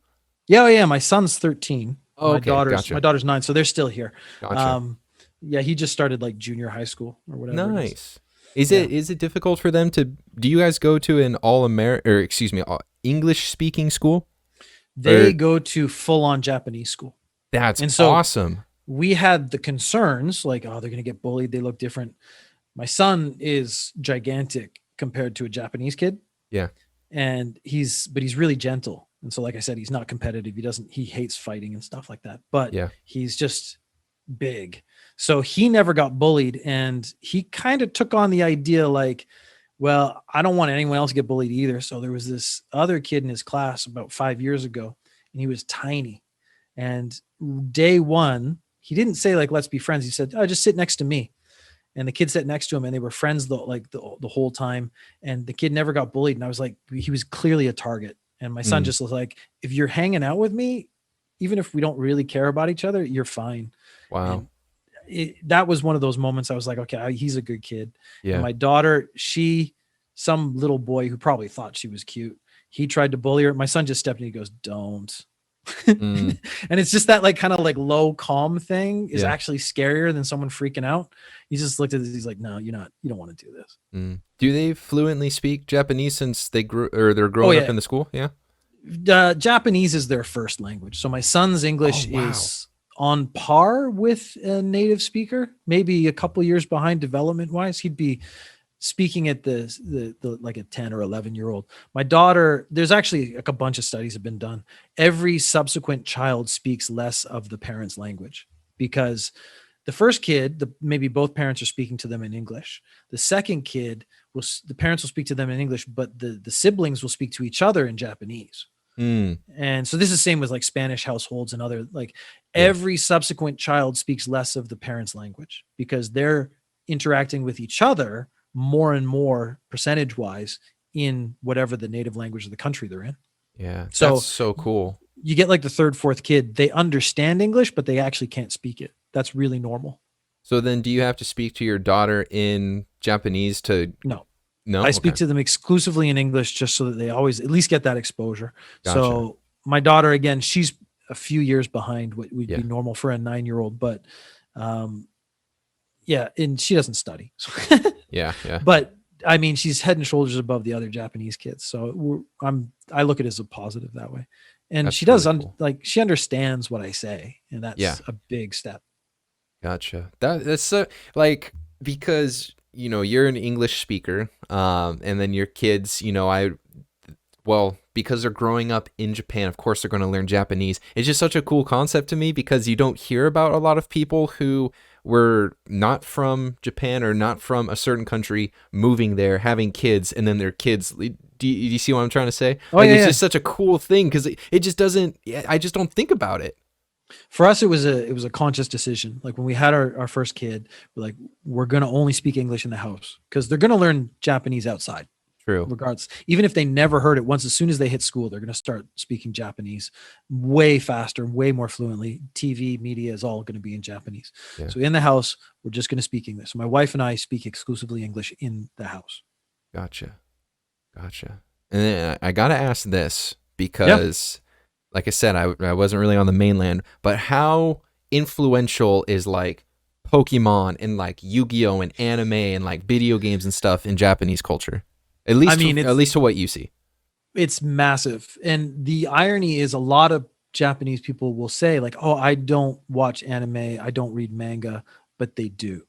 Yeah. My son's 13. Oh, my daughter's 9. So they're still here. Gotcha. Yeah, he just started like junior high school or whatever. Nice. Is it difficult for them to? Do you guys go to an English speaking school? They go to full on Japanese school. That's awesome. We had the concerns like, oh, they're gonna get bullied. They look different. My son is gigantic compared to a Japanese kid. Yeah, and he's really gentle. And so, like I said, he's not competitive. He hates fighting and stuff like that. But he's just big. So he never got bullied, and he kind of took on the idea like, well, I don't want anyone else to get bullied either. So there was this other kid in his class about 5 years ago, and he was tiny. And day one, he didn't say like, let's be friends. He said, oh, just sit next to me. And the kid sat next to him, and they were friends the whole time. And the kid never got bullied. And I was like, he was clearly a target. And my son just was like, if you're hanging out with me, even if we don't really care about each other, you're fine. Wow. That was one of those moments I was like, okay, he's a good kid. Yeah. And my daughter, some little boy who probably thought she was cute, he tried to bully her. My son just stepped in. He goes, don't. And it's just that like kind of like low calm thing is actually scarier than someone freaking out. He just looked at this. He's like, no, you don't want to do this. Do they fluently speak Japanese since they're growing up in the school? Yeah. Japanese is their first language. So my son's English is on par with a native speaker, maybe a couple years behind development wise. He'd be speaking at the like a 10 or 11-year-old. My daughter, there's actually a bunch of studies have been done. Every subsequent child speaks less of the parent's language because the first kid, maybe both parents are speaking to them in English. The second kid, the parents will speak to them in English, but the siblings will speak to each other in Japanese. And so this is the same with like Spanish households and other, like every subsequent child speaks less of the parent's language because they're interacting with each other more and more percentage wise in whatever the native language of the country they're in. Yeah. That's so cool. You get like the third, fourth kid, they understand English, but they actually can't speak it. That's really normal. So then do you have to speak to your daughter in Japanese to... No. No. I speak Okay. to them exclusively in English just so that they always at least get that exposure. Gotcha. So my daughter, again, she's a few years behind what would Yeah. be normal for a 9-year-old, but yeah, and she doesn't study. Yeah. Yeah. But I mean, she's head and shoulders above the other Japanese kids. So I look at it as a positive that way. And That's she does really cool. like she understands what I say, and that's Yeah. a big step. Gotcha. That's so, like, because you're an English speaker, and then your kids, because they're growing up in Japan, of course they're going to learn Japanese. It's just such a cool concept to me because you don't hear about a lot of people who were not from Japan or not from a certain country moving there, having kids, and then their kids. Do you see what I'm trying to say? Oh, yeah, It's yeah. just such a cool thing because it just doesn't. I just don't think about it. For us, it was a conscious decision. Like when we had our first kid, we're going to only speak English in the house because they're going to learn Japanese outside. True. Regardless, even if they never heard it once, as soon as they hit school, they're going to start speaking Japanese way faster, way more fluently. TV, media is all going to be in Japanese. Yeah. So in the house, we're just going to speak English. So my wife and I speak exclusively English in the house. Gotcha. And then I got to ask this because, like I said, I wasn't really on the mainland, but how influential is like Pokemon and like Yu-Gi-Oh and anime and like video games and stuff in Japanese culture? At least to what you see. It's massive. And the irony is a lot of Japanese people will say like, oh, I don't watch anime, I don't read manga, but they do.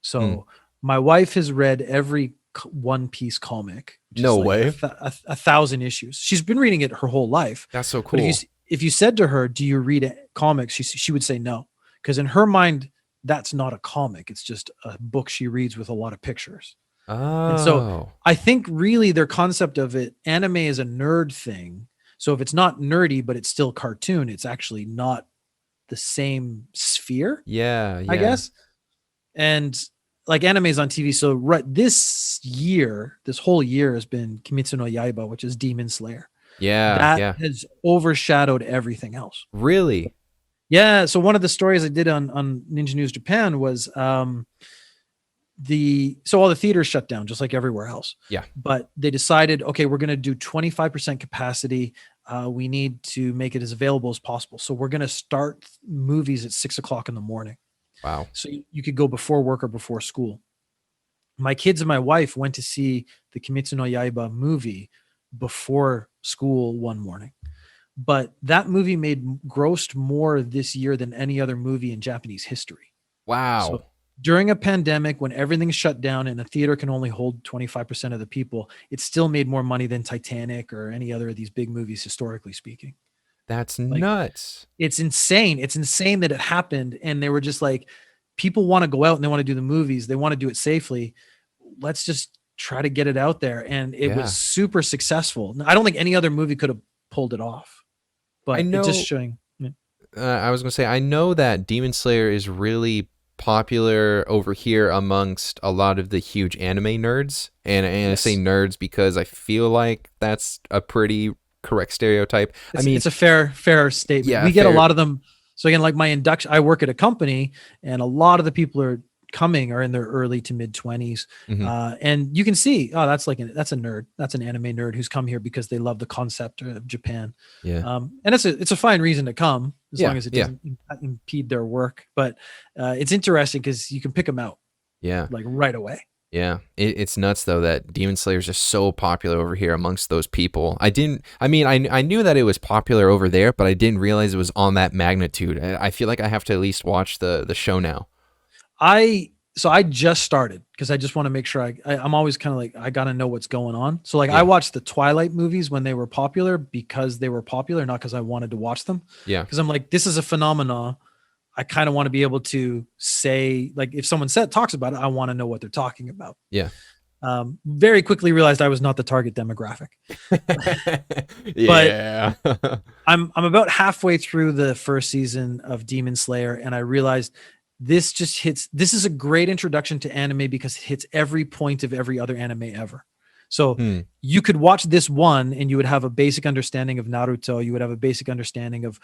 So my wife has read every One Piece comic. No way. A 1,000 issues. She's been reading it her whole life. That's so cool. But if you said to her, do you read comics? She would say no. Because in her mind, that's not a comic. It's just a book she reads with a lot of pictures. Oh. And so I think really their concept of it, anime is a nerd thing. So if it's not nerdy, but it's still cartoon, it's actually not the same sphere. Yeah. I guess. And like anime is on TV. So this whole year has been Kimetsu no Yaiba, which is Demon Slayer. Yeah. That has overshadowed everything else. Really? Yeah. So one of the stories I did on Ninja News Japan was so all the theaters shut down just like everywhere else. Yeah. But they decided, okay, we're going to do 25% capacity. We need to make it as available as possible. So we're going to start movies at 6:00 in the morning. Wow. So you could go before work or before school. My kids and my wife went to see the Kimetsu no Yaiba movie before school one morning. But that movie grossed more this year than any other movie in Japanese history. Wow. So during a pandemic, when everything's shut down and a theater can only hold 25% of the people, it still made more money than Titanic or any other of these big movies, historically speaking. That's nuts. It's insane. It's insane that it happened. And they were just like, people want to go out and they want to do the movies. They want to do it safely. Let's just try to get it out there. And it was super successful. I don't think any other movie could have pulled it off. But it's just showing. I was going to say, I know that Demon Slayer is really popular over here amongst a lot of the huge anime nerds. And I say nerds because I feel like that's a pretty correct stereotype. It's a fair statement. Yeah, we get a lot of them. So again, like my induction, I work at a company and a lot of the people are in their early to mid 20s. And you can see, that's a nerd. That's an anime nerd who's come here because they love the concept of Japan. Yeah. And it's a fine reason to come as long as it doesn't impede their work. But it's interesting because you can pick them out. Yeah. Like right away. Yeah, it's nuts though that Demon Slayer is just so popular over here amongst those people. I knew that it was popular over there, but I didn't realize it was on that magnitude. I feel like I have to at least watch the show now. I just started because I just want to make sure I'm always kind of like, I got to know what's going on. So I watched the Twilight movies when they were popular because they were popular, not because I wanted to watch them. Yeah. Because I'm like, this is a phenomenon. I kind of want to be able to say, like, if someone talks about it, I want to know what they're talking about. Yeah. Very quickly realized I was not the target demographic. Yeah. But I'm about halfway through the first season of Demon Slayer, and I realized this is a great introduction to anime because it hits every point of every other anime ever. So you could watch this one and you would have a basic understanding of Naruto. You would have a basic understanding of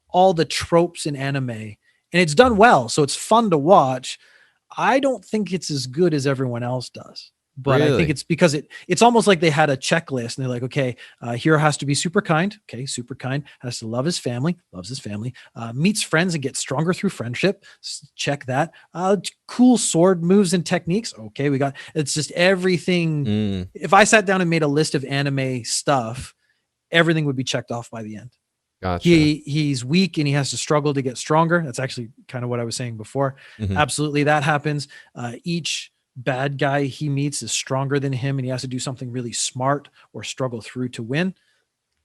all the tropes in anime, and it's done well. So it's fun to watch. I don't think it's as good as everyone else does, But I think Really? it's because it's almost like they had a checklist and they're like, okay, hero has to be super kind. Okay, super kind. Has to love his family, loves his family, meets friends and gets stronger through friendship. Check that. Cool sword moves and techniques. Okay, we got it's just everything. Mm, If I sat down and made a list of anime stuff, everything would be checked off by the end. gotcha. He's weak and he has to struggle to get stronger. That's actually kind of what I was saying before. Mhm. Absolutely, that happens. Each bad guy he meets is stronger than him, and he has to do something really smart or struggle through to win.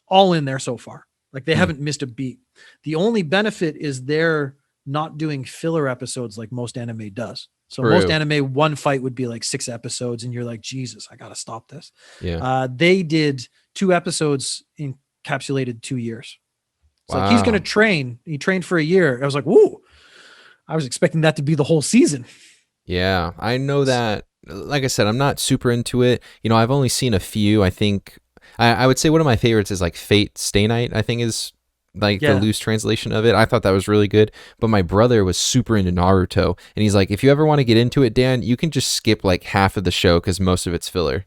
All in there so far. Like they Mm. haven't missed a beat. The only benefit is they're not doing filler episodes like most anime does. So most True. anime, one fight would be like 6 episodes, and you're like, Jesus, I gotta stop this. Yeah. They did 2 episodes encapsulated 2 years. It's like he's Wow. gonna train. He trained for a year. I was like, whoa. I was expecting that to be the whole season. Yeah, I know that. Like I said, I'm not super into it. You know, I've only seen a few. I think I would say one of my favorites is like Fate Stay Night, I think is like the Yeah. loose translation of it. I thought that was really good. But my brother was super into Naruto. And he's like, if you ever want to get into it, Dan, you can just skip like half of the show because most of it's filler.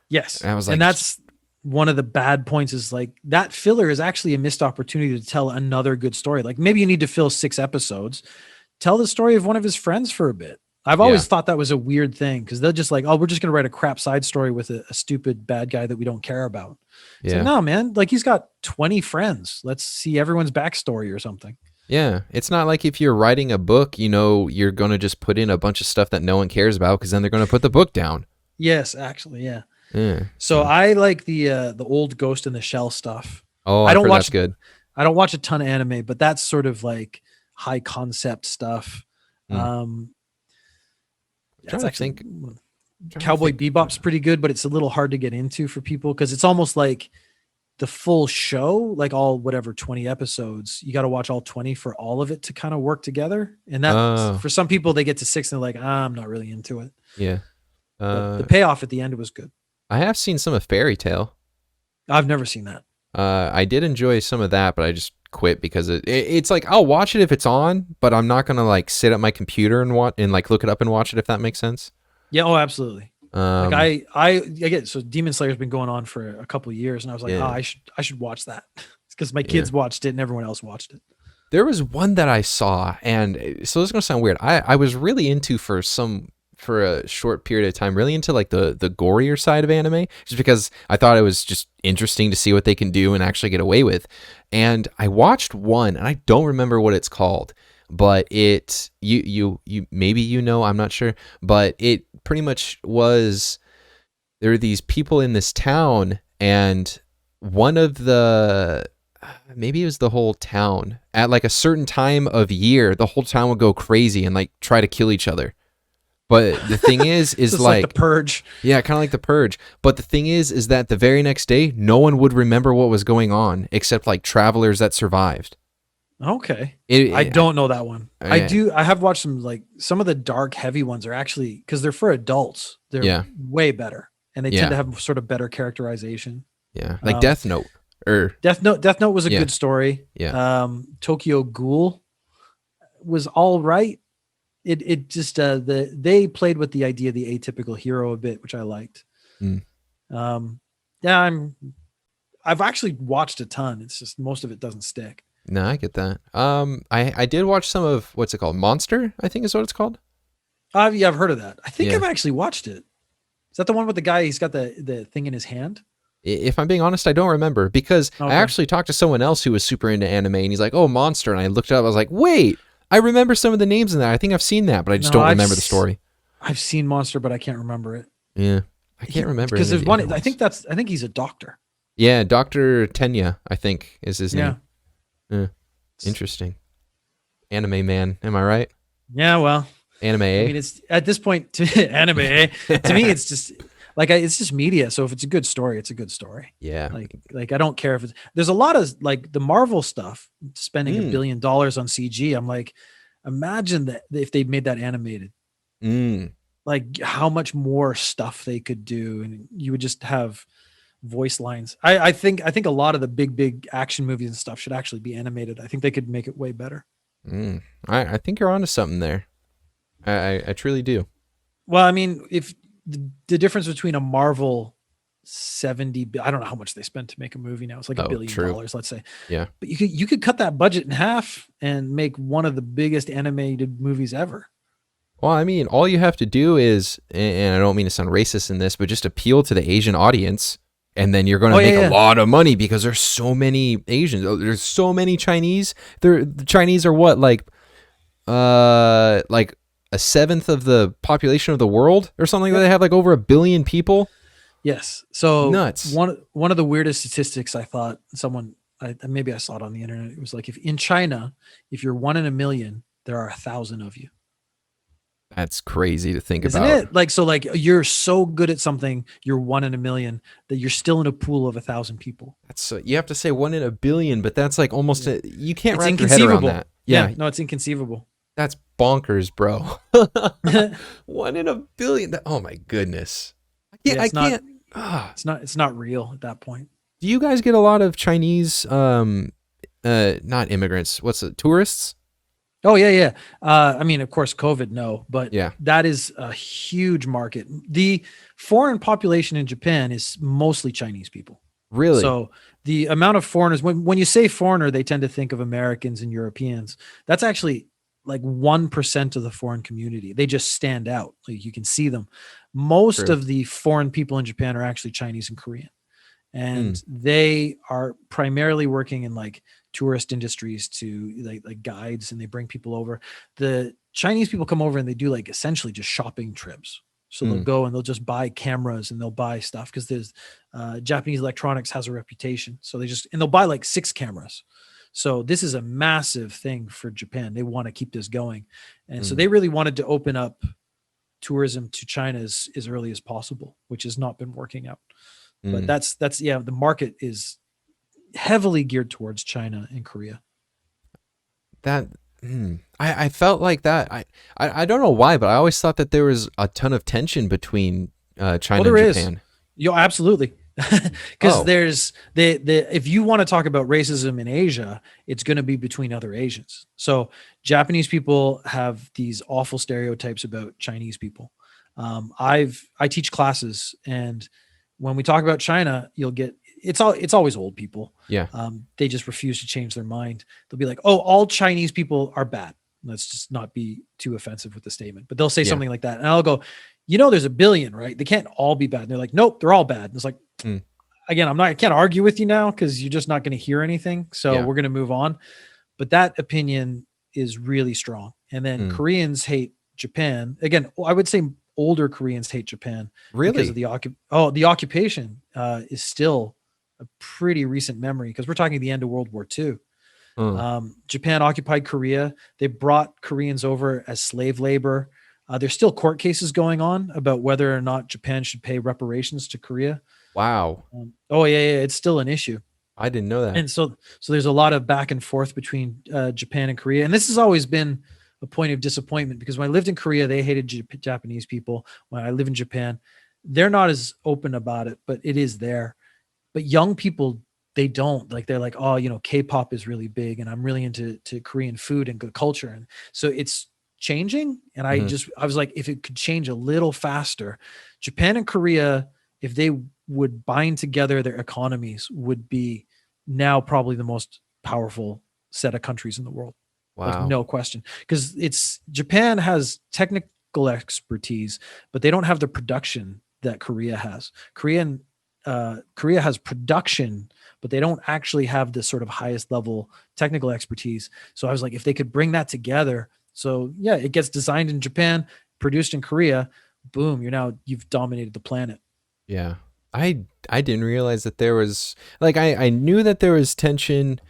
Yes. And I was like, and that's one of the bad points is like that filler is actually a missed opportunity to tell another good story. Like maybe you need to fill 6 episodes. Tell the story of one of his friends for a bit. I've always thought that was a weird thing because they're just like, oh, we're just going to write a crap side story with a stupid bad guy that we don't care about. It's yeah. like, no, man, like he's got 20 friends. Let's see everyone's backstory or something. Yeah, it's not like if you're writing a book, you know, you're going to just put in a bunch of stuff that no one cares about because then they're going to put the book down. Yes, actually, yeah. Yeah. So I like the old Ghost in the Shell stuff. Oh, I I don't heard watch that's good. I don't watch a ton of anime, but that's sort of like high concept stuff. Mm. Um, Trying that's to actually think. Cowboy Bebop's pretty good, but it's a little hard to get into for people because it's almost like the full show, like all whatever 20 episodes. You got to watch all 20 for all of it to kind of work together. And that Oh. for some people, they get to 6 and they're like, I'm not really into it. Yeah. But the payoff at the end was good. I have seen some of Fairy Tale. I've never seen that. I did enjoy some of that, but I just quit because it's like I'll watch it if it's on, but I'm not gonna like sit at my computer and watch and like look it up and watch it if that makes sense. Yeah. Oh, absolutely. Like Um, I get so Demon Slayer's been going on for a couple of years, and I was like, Yeah. I should watch that because my kids watched it and everyone else watched it. there was one that I saw, and so this is gonna sound weird. I was really into for a short period of time, really into like the gorier side of anime, just because I thought it was just interesting to see what they can do and actually get away with. And I watched one, and I don't remember what it's called, but it you maybe you know, I'm not sure, but it pretty much was there are these people in this town, and one of the maybe it was the whole town at like a certain time of year, the whole town would go crazy and like try to kill each other. But the thing is It's like, the Purge. yeah, kind of like the Purge. But the thing is that the very next day, no one would remember what was going on except like travelers that survived. Okay. I don't know that one. Yeah. I have watched some of the dark, heavy ones are actually because they're for adults. They're way better, and they tend to have sort of better characterization. Yeah, like Death Note or Death Note was a good story. Yeah. Tokyo Ghoul was all right. It just they played with the idea of the atypical hero a bit, which I liked. Yeah, I've actually watched a ton. It's just most of it doesn't stick. No, I get that. I did watch some of what's it called? Monster, I think is what it's called. Yeah, I've heard of that. I think Yeah. I've actually watched it. Is that the one with the guy? He's got the thing in his hand. If I'm being honest, I don't remember because I actually talked to someone else who was super into anime, and he's like, "Oh, Monster," and I looked it up. I was like, "Wait, I remember some of the names in that. I think I've seen that, but I just don't remember the story." I've seen Monster, but I can't remember it. Yeah, I can't remember because there's one. I think he's a doctor. Yeah, Dr. Tenya, I think is his name. Yeah. Interesting. Anime man, am I right? Yeah, well, anime. I mean, it's at this point to anime. To me, it's just like it's just media. So if it's a good story, it's a good story. Yeah. Like I don't care if it's. There's a lot of like the Marvel stuff spending $1 billion on CG. I'm like, imagine that if they made that animated. Like how much more stuff they could do, and you would just have voice lines. I think a lot of the big action movies and stuff should actually be animated. I think they could make it way better. I think you're onto something there. I truly do. Well, I mean, if the difference between a Marvel 70, I don't know how much they spent to make a movie now. It's like $1 billion, let's say. Yeah. But you could cut that budget in half and make one of the biggest animated movies ever. Well, I mean, all you have to do is, and I don't mean to sound racist in this, but just appeal to the Asian audience, and then you're going to make a lot of money because there's so many Asians. There's so many Chinese. The Chinese are what, like a seventh of the population of the world or something? They have like over 1 billion people. Yes. So nuts. One of the weirdest statistics I thought maybe I saw it on the internet. It was like, if in China, if you're 1 in a million, there are 1,000 of you. That's crazy to think Isn't about. it? Like you're so good at something, you're 1 in a million, that you're still in a pool of 1,000 people. That's you have to say 1 in a billion, but that's like almost you can't It's wrap your head around that. Yeah. No, it's inconceivable. That's bonkers, bro. 1 in a billion. Oh my goodness. I can't. It's not real at that point. Do you guys get a lot of Chinese, not immigrants? Tourists? Oh yeah. I mean, of course, COVID, no, but yeah, that is a huge market. The foreign population in Japan is mostly Chinese people. Really? So the amount of foreigners, when you say foreigner, they tend to think of Americans and Europeans. That's actually like 1% of the foreign community. They just stand out. Like, you can see them. Most of the foreign people in Japan are actually Chinese and Korean. And they are primarily working in like tourist industries to like guides, and they bring people over. The Chinese people come over and they do like essentially just shopping trips. So they'll go and they'll just buy cameras and they'll buy stuff because there's Japanese electronics has a reputation. So they'll buy like 6 cameras. So this is a massive thing for Japan. They want to keep this going. And so they really wanted to open up tourism to China as early as possible, which has not been working out. But that's the market is heavily geared towards China and Korea. I felt like that. I don't know why, but I always thought that there was a ton of tension between China and Japan. Absolutely. Because there's if you want to talk about racism in Asia, it's going to be between other Asians. So Japanese people have these awful stereotypes about Chinese people. I teach classes, and when we talk about China, you'll get it's always old people. Yeah. They just refuse to change their mind. They'll be like, "Oh, all Chinese people are bad." Let's just not be too offensive with the statement, but they'll say something like that, and I'll go, there's 1 billion, right? They can't all be bad. And they're like, nope, they're all bad. And it's like, again, I can't argue with you now because you're just not going to hear anything. So we're going to move on. But that opinion is really strong. And then Koreans hate Japan. Again, I would say older Koreans hate Japan. Really? Because of the occupation is still a pretty recent memory, because we're talking the end of World War II. Japan occupied Korea. They brought Koreans over as slave labor. There's still court cases going on about whether or not Japan should pay reparations to Korea. Wow. It's still an issue. I didn't know that. And so there's a lot of back and forth between Japan and Korea. And this has always been a point of disappointment, because when I lived in Korea, they hated Japanese people. When I live in Japan, they're not as open about it, but it is there. But young people, they don't. Like, they're like, K-pop is really big, and I'm really into Korean food and good culture. And so it's changing. And I was like, if it could change a little faster, Japan and Korea, if they would bind together their economies, would be now probably the most powerful set of countries in the world. Wow. Like, no question. Because Japan has technical expertise, but they don't have the production that Korea has. Korea has production, but they don't actually have this sort of highest level technical expertise. So I was like, if they could bring that together. So yeah, it gets designed in Japan, produced in Korea, boom, you've dominated the planet. Yeah. I didn't realize that there was, like, I knew that there was tension,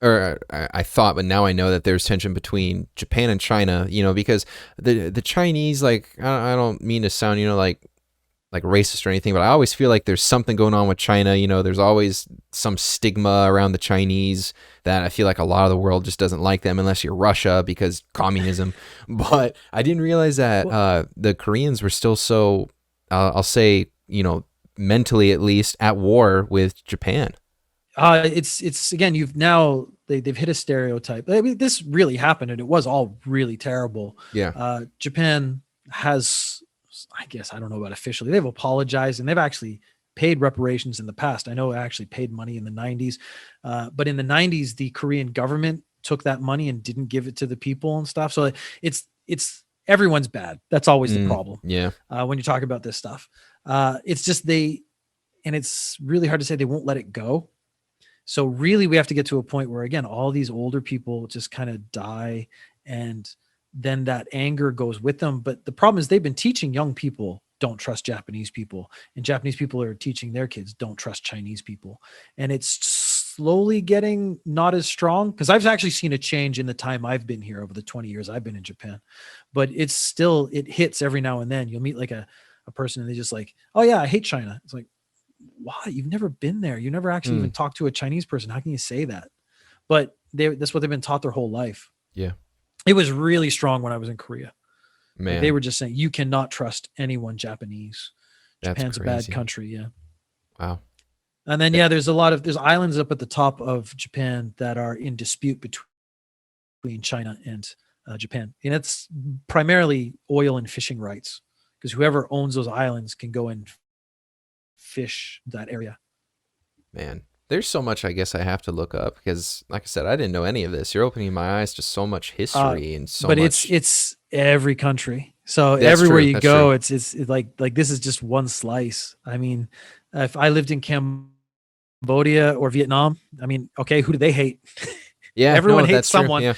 or I thought, but now I know that there's tension between Japan and China, because the Chinese, like, I don't mean to sound, like racist or anything, but I always feel like there's something going on with China. There's always some stigma around the Chinese that I feel like a lot of the world just doesn't like them, unless you're Russia, because communism. But I didn't realize that the Koreans were still so, I'll say, mentally at least, at war with Japan. It's again, they've hit a stereotype. I mean, this really happened, and it was all really terrible. Yeah. Japan has I guess, I don't know about officially, they've apologized and they've actually paid reparations in the past. I know it actually paid money in the 90s. But in the 90s, the Korean government took that money and didn't give it to the people and stuff. So it's everyone's bad. That's always the problem. Yeah. When you talk about this stuff, it's just and it's really hard to say they won't let it go. So really we have to get to a point where, again, all these older people just kind of die, and then that anger goes with them. But the problem is they've been teaching young people, don't trust Japanese people, and Japanese people are teaching their kids, don't trust Chinese people. And it's slowly getting not as strong, because I've actually seen a change in the time I've been here over the 20 years I've been in Japan. But it's still, it hits every now and then. You'll meet like a person and they just like, oh yeah, I hate China. It's like, why? You've never been there. You never actually even talked to a Chinese person. How can you say that? But that's what they've been taught their whole life. Yeah. It was really strong when I was in Korea. Man. Like they were just saying, you cannot trust anyone Japanese. That's Japan's crazy. a bad country. Yeah. Wow. And then, yeah, there's islands up at the top of Japan that are in dispute between China and Japan. And it's primarily oil and fishing rights, because whoever owns those islands can go and fish that area. Man, there's so much I guess I have to look up, because like I said, I didn't know any of this. You're opening my eyes to so much history and so but much. it's every country. So That's everywhere true. you That's go, true. it's like this is just one slice. I mean, if I lived in Cambodia or Vietnam, I mean, okay, who do they hate? Yeah, everyone no, hates that's true. someone. Yeah.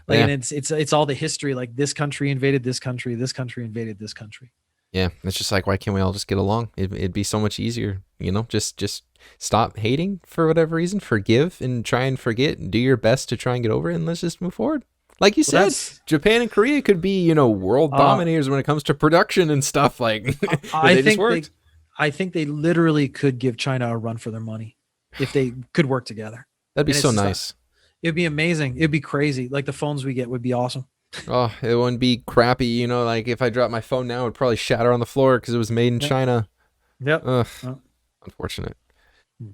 Like, Yeah. and it's all the history. Like this country invaded this country. This country invaded this country. Yeah, it's just like, why can't we all just get along? It'd be so much easier, just stop hating for whatever reason, forgive and try and forget, and do your best to try and get over it, and let's just move forward. Like you said, Japan and Korea could be, world dominators when it comes to production and stuff. Like, I think they literally could give China a run for their money if they could work together. That'd be so nice. It'd be amazing. It'd be crazy. Like the phones we get would be awesome. Oh, it wouldn't be crappy, like if I dropped my phone now, it would probably shatter on the floor because it was made in China. Yep. Ugh, unfortunate.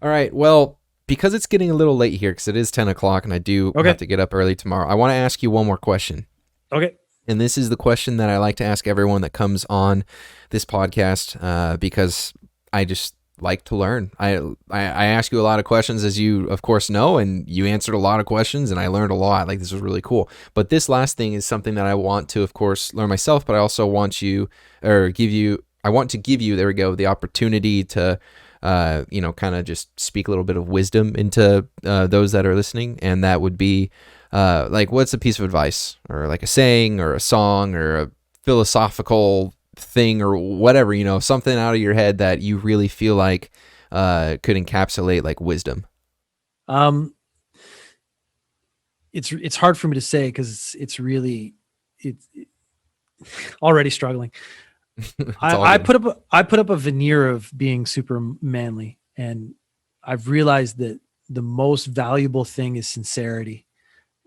All right, well, because it's getting a little late here, because it is 10 o'clock and I do have to get up early tomorrow, I want to ask you one more question. Okay. And this is the question that I like to ask everyone that comes on this podcast, because I just like to learn. I ask you a lot of questions, as you of course know, and you answered a lot of questions and I learned a lot. Like, this was really cool. But this last thing is something that I want to, of course, learn myself, but I also want to give you, there we go, the opportunity to kind of just speak a little bit of wisdom into those that are listening. And that would be like, what's a piece of advice, or like a saying or a song or a philosophical thing or whatever, something out of your head that you really feel like could encapsulate like wisdom? It's hard for me to say, because it's really already struggling. I put up a veneer of being super manly, and I've realized that the most valuable thing is sincerity.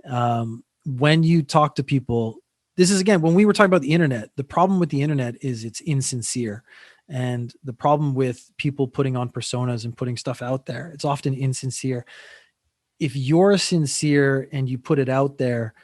When you talk to people, this is, again, when we were talking about the internet, the problem with the internet is it's insincere. And the problem with people putting on personas and putting stuff out there, it's often insincere. If you're sincere and you put it out there,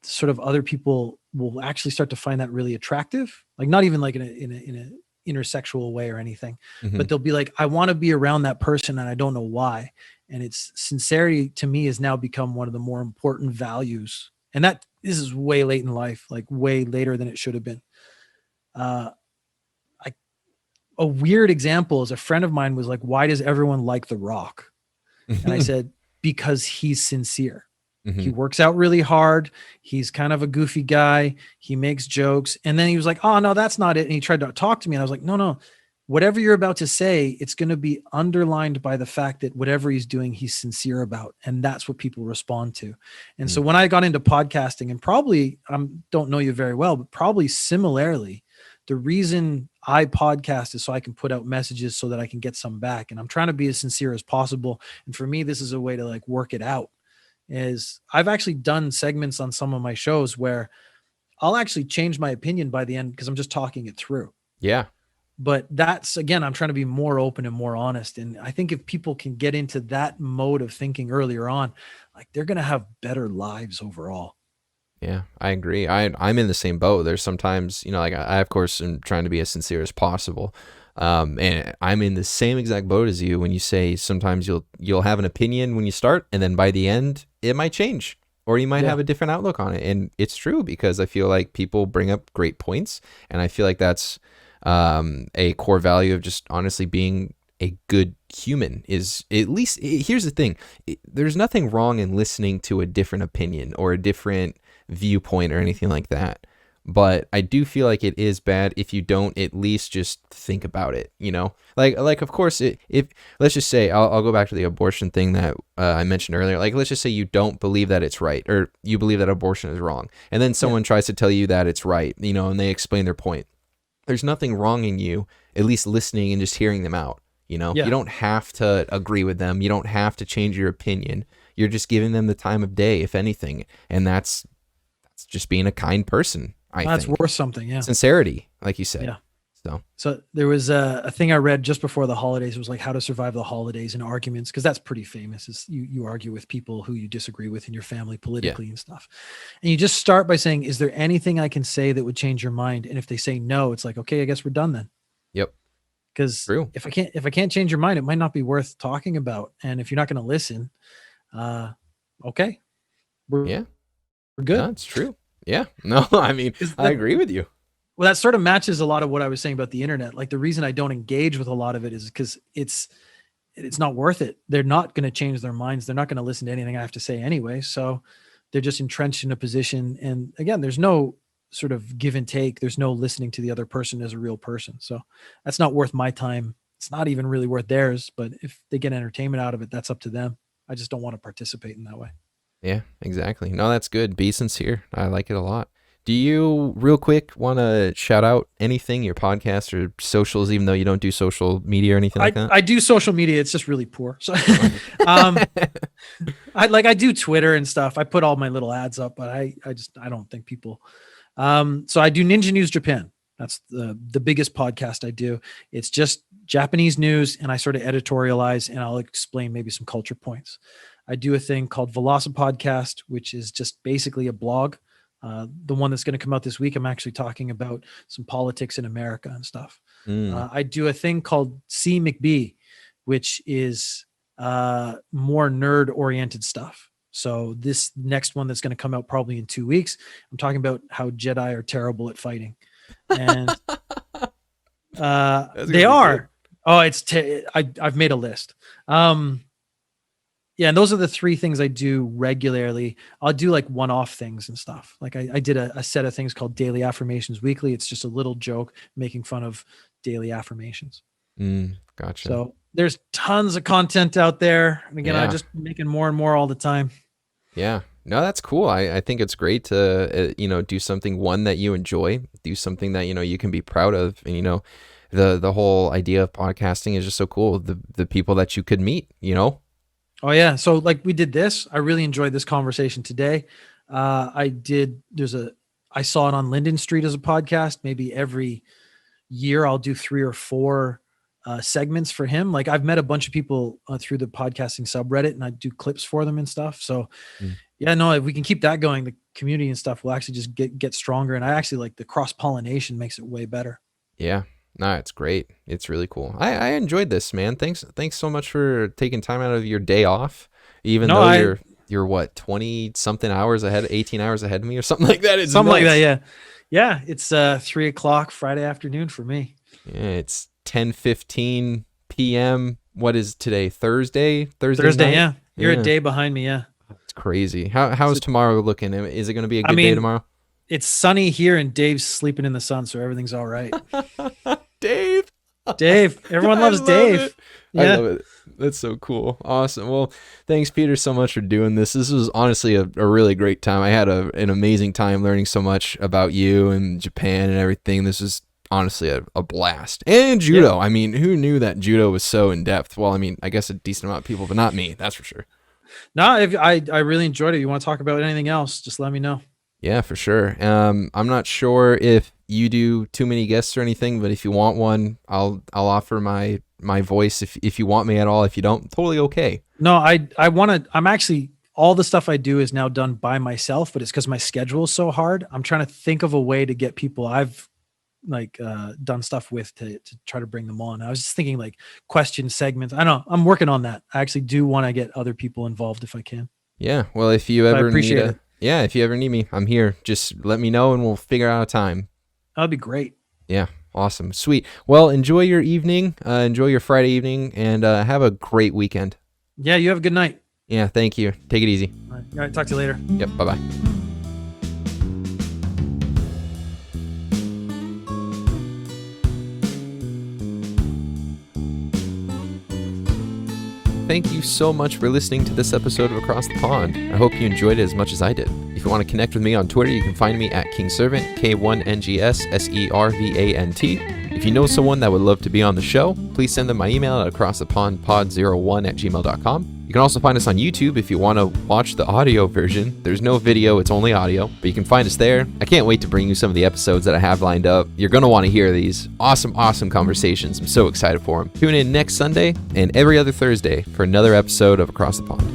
sort of other people will actually start to find that really attractive. Like, not even like in a intersexual way or anything, but they'll be like, I want to be around that person and I don't know why. And it's sincerity to me has now become one of the more important values. And this is way late in life, like way later than it should have been. A weird example is a friend of mine was like, why does everyone like The Rock? And I said, because he's sincere. He works out really hard. He's kind of a goofy guy. He makes jokes. And then he was like, oh, no, that's not it. And he tried to talk to me. And I was like, no, whatever you're about to say, it's going to be underlined by the fact that whatever he's doing, he's sincere about. And that's what people respond to. And so when I got into podcasting, and probably, don't know you very well, but probably similarly, the reason I podcast is so I can put out messages so that I can get some back. And I'm trying to be as sincere as possible. And for me, this is a way to like work it out. Is I've actually done segments on some of my shows where I'll actually change my opinion by the end because I'm just talking it through. Yeah. But that's, again, I'm trying to be more open and more honest. And I think if people can get into that mode of thinking earlier on, like, they're going to have better lives overall. Yeah, I agree. I'm in the same boat. There's sometimes, like I of course am trying to be as sincere as possible. And I'm in the same exact boat as you when you say sometimes you'll have an opinion when you start, and then by the end it might change, or you might have a different outlook on it. And it's true, because I feel like people bring up great points, and I feel like that's a core value of just honestly being a good human. Is at least, here's the thing, there's nothing wrong in listening to a different opinion or a different viewpoint or anything like that, but I do feel like it is bad if you don't at least just think about it, like of course if let's just say, I'll go back to the abortion thing that I mentioned earlier. Like, let's just say you don't believe that it's right, or you believe that abortion is wrong, and then someone tries to tell you that it's right, and they explain their point. There's nothing wrong in you at least listening and just hearing them out. You don't have to agree with them. You don't have to change your opinion. You're just giving them the time of day, if anything. And that's just being a kind person, I think. That's worth something, yeah. Sincerity, like you said. Yeah. So there was a thing I read just before the holidays. It was like how to survive the holidays and arguments, because that's pretty famous. Is you argue with people who you disagree with in your family politically and stuff. And you just start by saying, is there anything I can say that would change your mind? And if they say no, it's like, okay, I guess we're done then. Yep. Because if I can't change your mind, it might not be worth talking about. And if you're not going to listen, okay, we're good. That's true. Yeah. No, I mean, I agree with you. Well, that sort of matches a lot of what I was saying about the internet. Like, the reason I don't engage with a lot of it is because it's not worth it. They're not going to change their minds. They're not going to listen to anything I have to say anyway. So they're just entrenched in a position. And again, there's no sort of give and take. There's no listening to the other person as a real person. So that's not worth my time. It's not even really worth theirs, but if they get entertainment out of it, that's up to them. I just don't want to participate in that way. Yeah, exactly. No, that's good. Be sincere. I like it a lot. Do you, real quick, want to shout out anything, your podcast or socials, even though you don't do social media or anything like that? I do social media. It's just really poor. So I do Twitter and stuff. I put all my little ads up, but I don't think people. So I do Ninja News Japan. That's the biggest podcast I do. It's just Japanese news, and I sort of editorialize, and I'll explain maybe some culture points. I do a thing called VelociPodcast, which is just basically a blog. The one that's going to come out this week, I'm actually talking about some politics in America and stuff. I do a thing called CMcB, which is more nerd-oriented stuff. So this next one that's going to come out probably in 2 weeks, I'm talking about how Jedi are terrible at fighting. And they are. Good. Oh, I've made a list. Yeah, and those are the three things I do regularly. I'll do like one-off things and stuff. Like I did a set of things called Daily Affirmations Weekly. It's just a little joke making fun of daily affirmations. Gotcha. So there's tons of content out there. And again, I'm just making more and more all the time. Yeah. No, that's cool. I think it's great to, do something, one, that you enjoy, do something that, you can be proud of. And, the whole idea of podcasting is just so cool. The people that you could meet, Oh yeah. So like we did this, I really enjoyed this conversation today. I saw it on Linden Street as a podcast. Maybe every year I'll do 3 or 4 segments for him. Like I've met a bunch of people through the podcasting subreddit, and I do clips for them and stuff. So if we can keep that going, the community and stuff will actually just get stronger. And I actually like the cross-pollination makes it way better. Yeah. No, it's great. It's really cool. I enjoyed this, man. Thanks so much for taking time out of your day off, even though you're what, 20 something hours ahead, 18 hours ahead of me or something like that. It's something nuts. Like that. Yeah. Yeah. It's 3:00 Friday afternoon for me. Yeah. It's 10:15 PM. What is today? Thursday. Night? Yeah. You're a day behind me. Yeah. It's crazy. How's tomorrow looking? Is it going to be a good day tomorrow? It's sunny here, and Dave's sleeping in the sun, so everything's all right. Dave. Everyone loves Dave. Yeah. I love it. That's so cool. Awesome. Well, thanks, Peter, so much for doing this. This was honestly a really great time. I had an amazing time learning so much about you and Japan and everything. This is honestly a blast. And Judo. Yeah. I mean, who knew that Judo was so in depth? Well, I mean, I guess a decent amount of people, but not me. That's for sure. No, I really enjoyed it. You want to talk about anything else, just let me know. Yeah, for sure. I'm not sure if you do too many guests or anything, but if you want one, I'll offer my voice if you want me at all. If you don't, totally okay. No, I'm actually all the stuff I do is now done by myself, but it's because my schedule is so hard. I'm trying to think of a way to get people I've done stuff with to try to bring them on. I was just thinking like question segments. I don't know. I'm working on that. I actually do want to get other people involved if I can. Yeah. Well, if you ever if you ever need me, I'm here. Just let me know and we'll figure out a time. That'd be great. Yeah. Awesome. Sweet. Well, enjoy your evening. Enjoy your Friday evening and have a great weekend. Yeah. You have a good night. Yeah. Thank you. Take it easy. All right. Talk to you later. Yep. Bye-bye. Thank you so much for listening to this episode of Across the Pond. I hope you enjoyed it as much as I did. If you want to connect with me on Twitter, you can find me at KingServant, KINGSSERVANT. If you know someone that would love to be on the show, please send them my email at acrossthepondpod01@gmail.com. You can also find us on YouTube if you want to watch the audio version. There's no video, it's only audio, but you can find us there. I can't wait to bring you some of the episodes that I have lined up. You're going to want to hear these. Awesome conversations. I'm so excited for them. Tune in next Sunday and every other Thursday for another episode of Across the Pond.